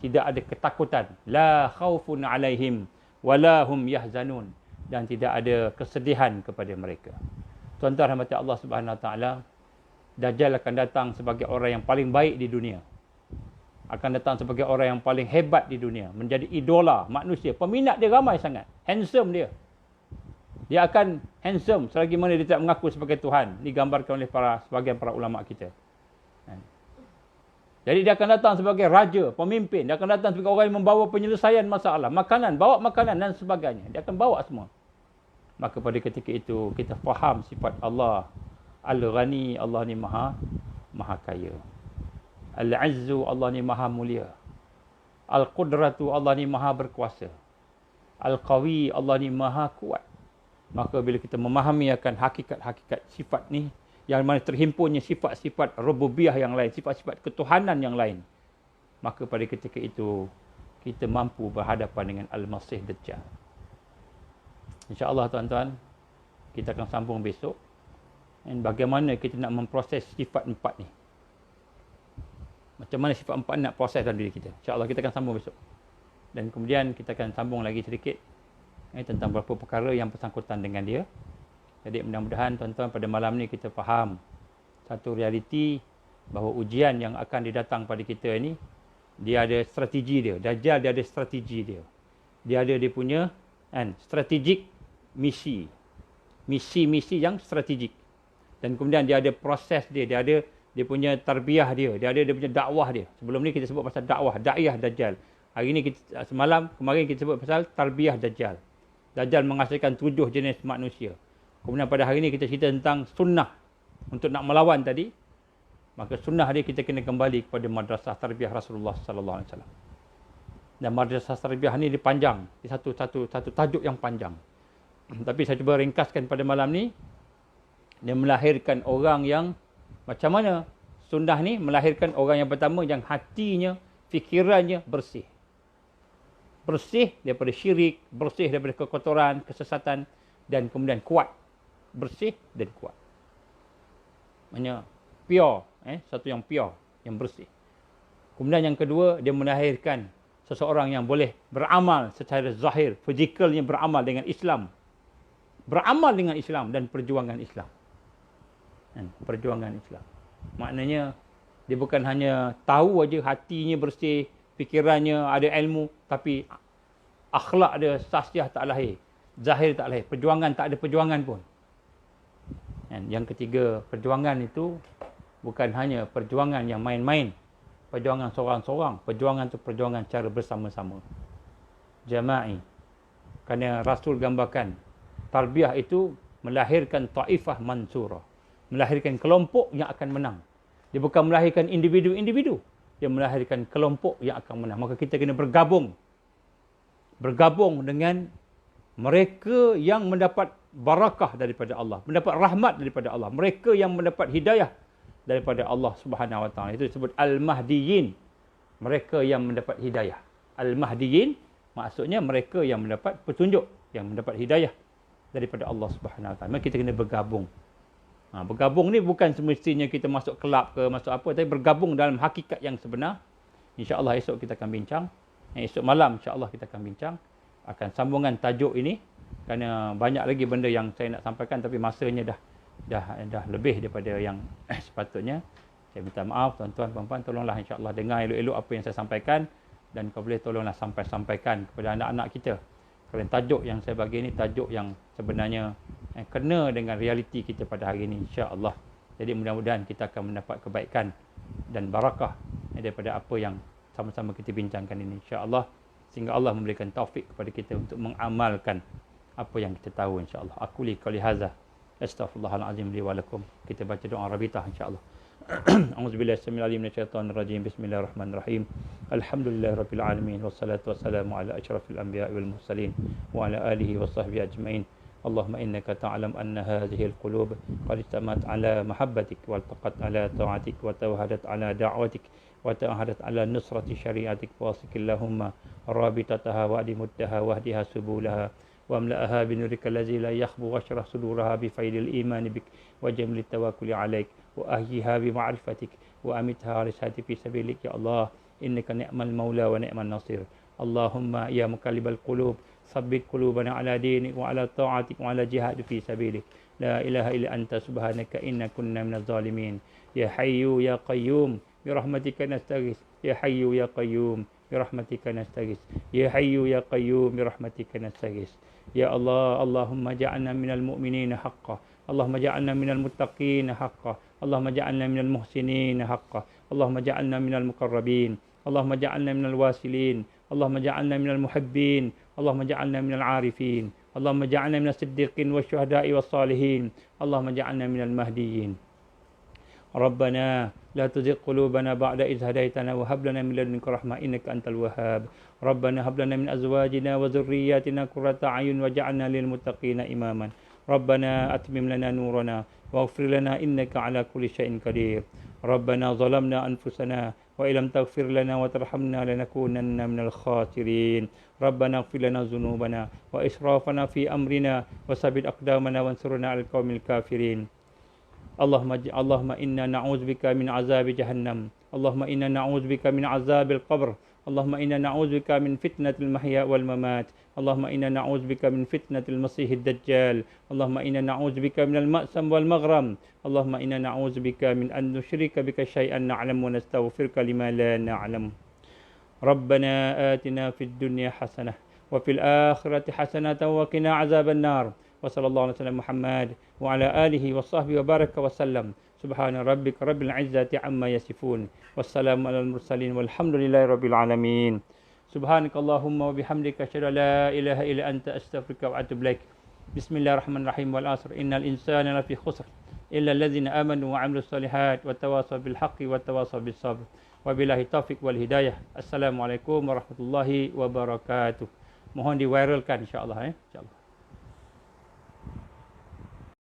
tidak ada ketakutan. La khaufun alaihim walahum yahzanun. Dan tidak ada kesedihan kepada mereka. Tuan-tuan rahmati Allah Subhanahu Wa Taala, Dajjal akan datang sebagai orang yang paling baik di dunia. Akan datang sebagai orang yang paling hebat di dunia. Menjadi idola manusia. Peminat dia ramai sangat. Handsome dia. Dia akan handsome selagi mana dia tidak mengaku sebagai Tuhan. Digambarkan oleh sebagian para ulama kita. Jadi dia akan datang sebagai raja, pemimpin. Dia akan datang sebagai orang yang membawa penyelesaian masalah. Makanan, bawa makanan dan sebagainya. Dia akan bawa semua. Maka pada ketika itu kita faham sifat Allah. Al-Ghani, Allah ni maha kaya. Al-Azzu, Allah ni maha mulia. Al-Qudratu, Allah ni maha berkuasa. Al-Qawi, Allah ni maha kuat. Maka bila kita memahami akan hakikat-hakikat sifat ni, yang mana terhimpunnya sifat-sifat rububiyah yang lain, sifat-sifat ketuhanan yang lain, maka pada ketika itu kita mampu berhadapan dengan Al-Masih Dajjal. InsyaAllah tuan-tuan, kita akan sambung besok. Dan bagaimana kita nak memproses sifat empat ni. Macam mana sifat empat nak proses dalam diri kita. InsyaAllah kita akan sambung besok. Dan kemudian kita akan sambung lagi sedikit tentang beberapa perkara yang bersangkutan dengan dia. Jadi mudah-mudahan tuan-tuan pada malam ni kita faham satu realiti bahawa ujian yang akan didatang pada kita ni, dia ada strategi dia. Dajjal dia ada strategi dia. Dia ada dia punya strategik misi. Misi-misi yang strategik. Dan kemudian dia ada proses dia. Dia ada dia punya tarbiyah dia. Dia ada dia punya dakwah dia. Sebelum ni kita sebut pasal dakwah, daiyah Dajjal. Hari ni kita, kemarin kita sebut pasal tarbiyah Dajjal. Dajjal menghasilkan 7 jenis manusia. Kemudian pada hari ini kita cerita tentang sunnah. Untuk nak melawan tadi, maka sunnah dia kita kena kembali kepada madrasah tarbiyah Rasulullah sallallahu alaihi wasallam. Dan madrasah tarbiyah ni dia panjang, di satu tajuk yang panjang. Tapi saya cuba ringkaskan pada malam ni. Dia melahirkan orang yang macam mana? Sunnah ni melahirkan orang yang pertama yang hatinya, fikirannya bersih. Bersih daripada syirik, bersih daripada kekotoran, kesesatan, dan kemudian kuat. Bersih dan kuat. Maksudnya pure, satu yang pure, yang bersih. Kemudian yang kedua, dia melahirkan seseorang yang boleh beramal secara zahir, fizikalnya beramal dengan Islam. Beramal dengan Islam dan perjuangan Islam. Perjuangan Islam. Maknanya dia bukan hanya tahu aja, hatinya bersih, fikirannya ada ilmu, tapi akhlak dia sasiah tak lahir, zahir tak lahir, perjuangan tak ada perjuangan pun. Yang ketiga, perjuangan itu bukan hanya perjuangan yang main-main, perjuangan seorang-seorang, perjuangan itu perjuangan cara bersama-sama, jama'i. Kerana Rasul gambarkan tarbiyah itu melahirkan taifah mansurah, melahirkan kelompok yang akan menang. Dia bukan melahirkan individu-individu, dia melahirkan kelompok yang akan menang. Maka kita kena bergabung dengan mereka yang mendapat barakah daripada Allah, mendapat rahmat daripada Allah, mereka yang mendapat hidayah daripada Allah Subhanahu Wa Taala. Itu disebut al-mahdiyin, mereka yang mendapat hidayah. Al-mahdiyin maksudnya mereka yang mendapat petunjuk, yang mendapat hidayah daripada Allah Subhanahu Wa Taala. Maka kita kena bergabung. Bergabung ni bukan semestinya kita masuk kelab ke, masuk apa, tapi bergabung dalam hakikat yang sebenar. InsyaAllah esok kita akan bincang. Esok malam insyaAllah kita akan bincang akan sambungan tajuk ini. Kerana banyak lagi benda yang saya nak sampaikan, tapi masanya dah lebih daripada yang sepatutnya. Saya minta maaf tuan-tuan, puan-puan, tolonglah insyaAllah dengar elok-elok apa yang saya sampaikan. Dan kau boleh tolonglah sampaikan kepada anak-anak kita. Kerana tajuk yang saya bagi ni tajuk yang sebenarnya kena dengan realiti kita pada hari ini, insya-Allah. Jadi mudah-mudahan kita akan mendapat kebaikan dan barakah daripada apa yang sama-sama kita bincangkan ini, insya-Allah, sehingga Allah memberikan taufik kepada kita untuk mengamalkan apa yang kita tahu, insya-Allah. Aku li qouli hadza astaghfirullahalazim li wa lakum. Kita baca doa rabitah, insya-Allah. A'udzubillahi samil alim minasyaitonir rajim. Bismillahirrahmanirrahim. Alhamdulillahirabbil alamin wassalatu wassalamu ala asyrafil anbiya'i wal mursalin wa ala alihi washabbihi ajmain. Allahumma innaka ta'lam anna hadhihi al-qulub qad istamat ala mahabbatik wa altaqat ala ta'atik wa tawahadat ala da'watik wa ta'ahadat ala nusrati syariatik wasikillahumma rabitataha wa adimuddaha wahdiha subulaha wa amla'aha binurika allazi la yakhbu wa ashrah suduraha bi faidil iman bik wa jamlit tawakkuli alaik wa ahyiha bi ma'rifatik wa amitha risati fi sabilik. Ya Allah, innaka ni'mal maula wa ni'man nasir. Allahumma ya muqallibal qulub tsabbit qulubana ala dinik wa ala ta'atik wa ala jihad fi sabilik. La ilaha illa anta subhanaka inna kunna minaz zalimin. Ya hayyu ya qayyum bi rahmatika nastaghis. Ya hayyu ya qayyum bi rahmatika nastaghis. Ya hayyu ya qayyum bi rahmatika nastaghis. Ya Allah, Allahumma ja'alna minal mu'minina haqqan. Allahumma ja'alna minal muttaqina haqqan. Allahumma ja'alna minal muhsinina haqqan. Allahumma ja'alna minal muqarrabin. Allahumma ja'alna minal wasilin. Allahumma ja'alna minal muhibbin. Allahumma ja'alna minal arifin. Allahumma ja'alna minas siddiqin wasyuhada'i wassalihin. Allahumma ja'alna minal mahdiyin. Rabbana la tuzigh qulubana ba'da idh hadaytana wa hab lana min ladunka rahmah innaka antal wahhab. Rabbana hab lana min azwajina wa dhurriyyatina qurrata a'yun waj'alna lil muttaqina imaman. Rabbana atmim lana nurana waghfir lana innaka ala kulli syai'in qadir. Rabbana zalamna anfusana wa illam taghfir lana wa tarhamna lanakunanna minal khasirin. Rabbana ighfir lana dhunubana wa israfana fi amrina wa sabbit aqdamana wansurna 'alal qaumil kafirin. Allahumma inna na'udzubika min azabi jahannam. Allahumma inna na'udzubika min azabil qabr. Allahumma inna na'udzubika min fitnatil mahya wal mamat. Allahumma inna na'udzubika min fitnatil masiihid dajjal. Allahumma inna na'udzubika minal ma'sam wal maghram. Allahumma inna na'udzubika min an nusyrika bika syai'an na'lam wa nastaghfiruka lima la na'lam. Rabbana atina fid dunya hasanah wa fil akhirati hasanatan wa qina azaban nar. Wa sallallahu alaihi wasallam Muhammad wa ala alihi wa sahbihi wa baraka wa sallam. Subhana rabbika rabbil izzati amma yasifun. Wassalamu alal mursalin walhamdulillahi rabbil alamin. Subhanakallahumma wa bihamdika asyhadu an la ilaha illa anta astaghfiruka wa atubu ilaik. Bismillahirrahmanirrahim. Wal 'asr innal insana lafi khusr illa allazina amanu wa 'amilus solihat wa tawasaw bil haqqi wa tawasaw bis sabr. Wabillahi taufiq wal hidayah. Assalamualaikum warahmatullahi wabarakatuh. Mohon di-viralkan insya-Allah, insya-Allah.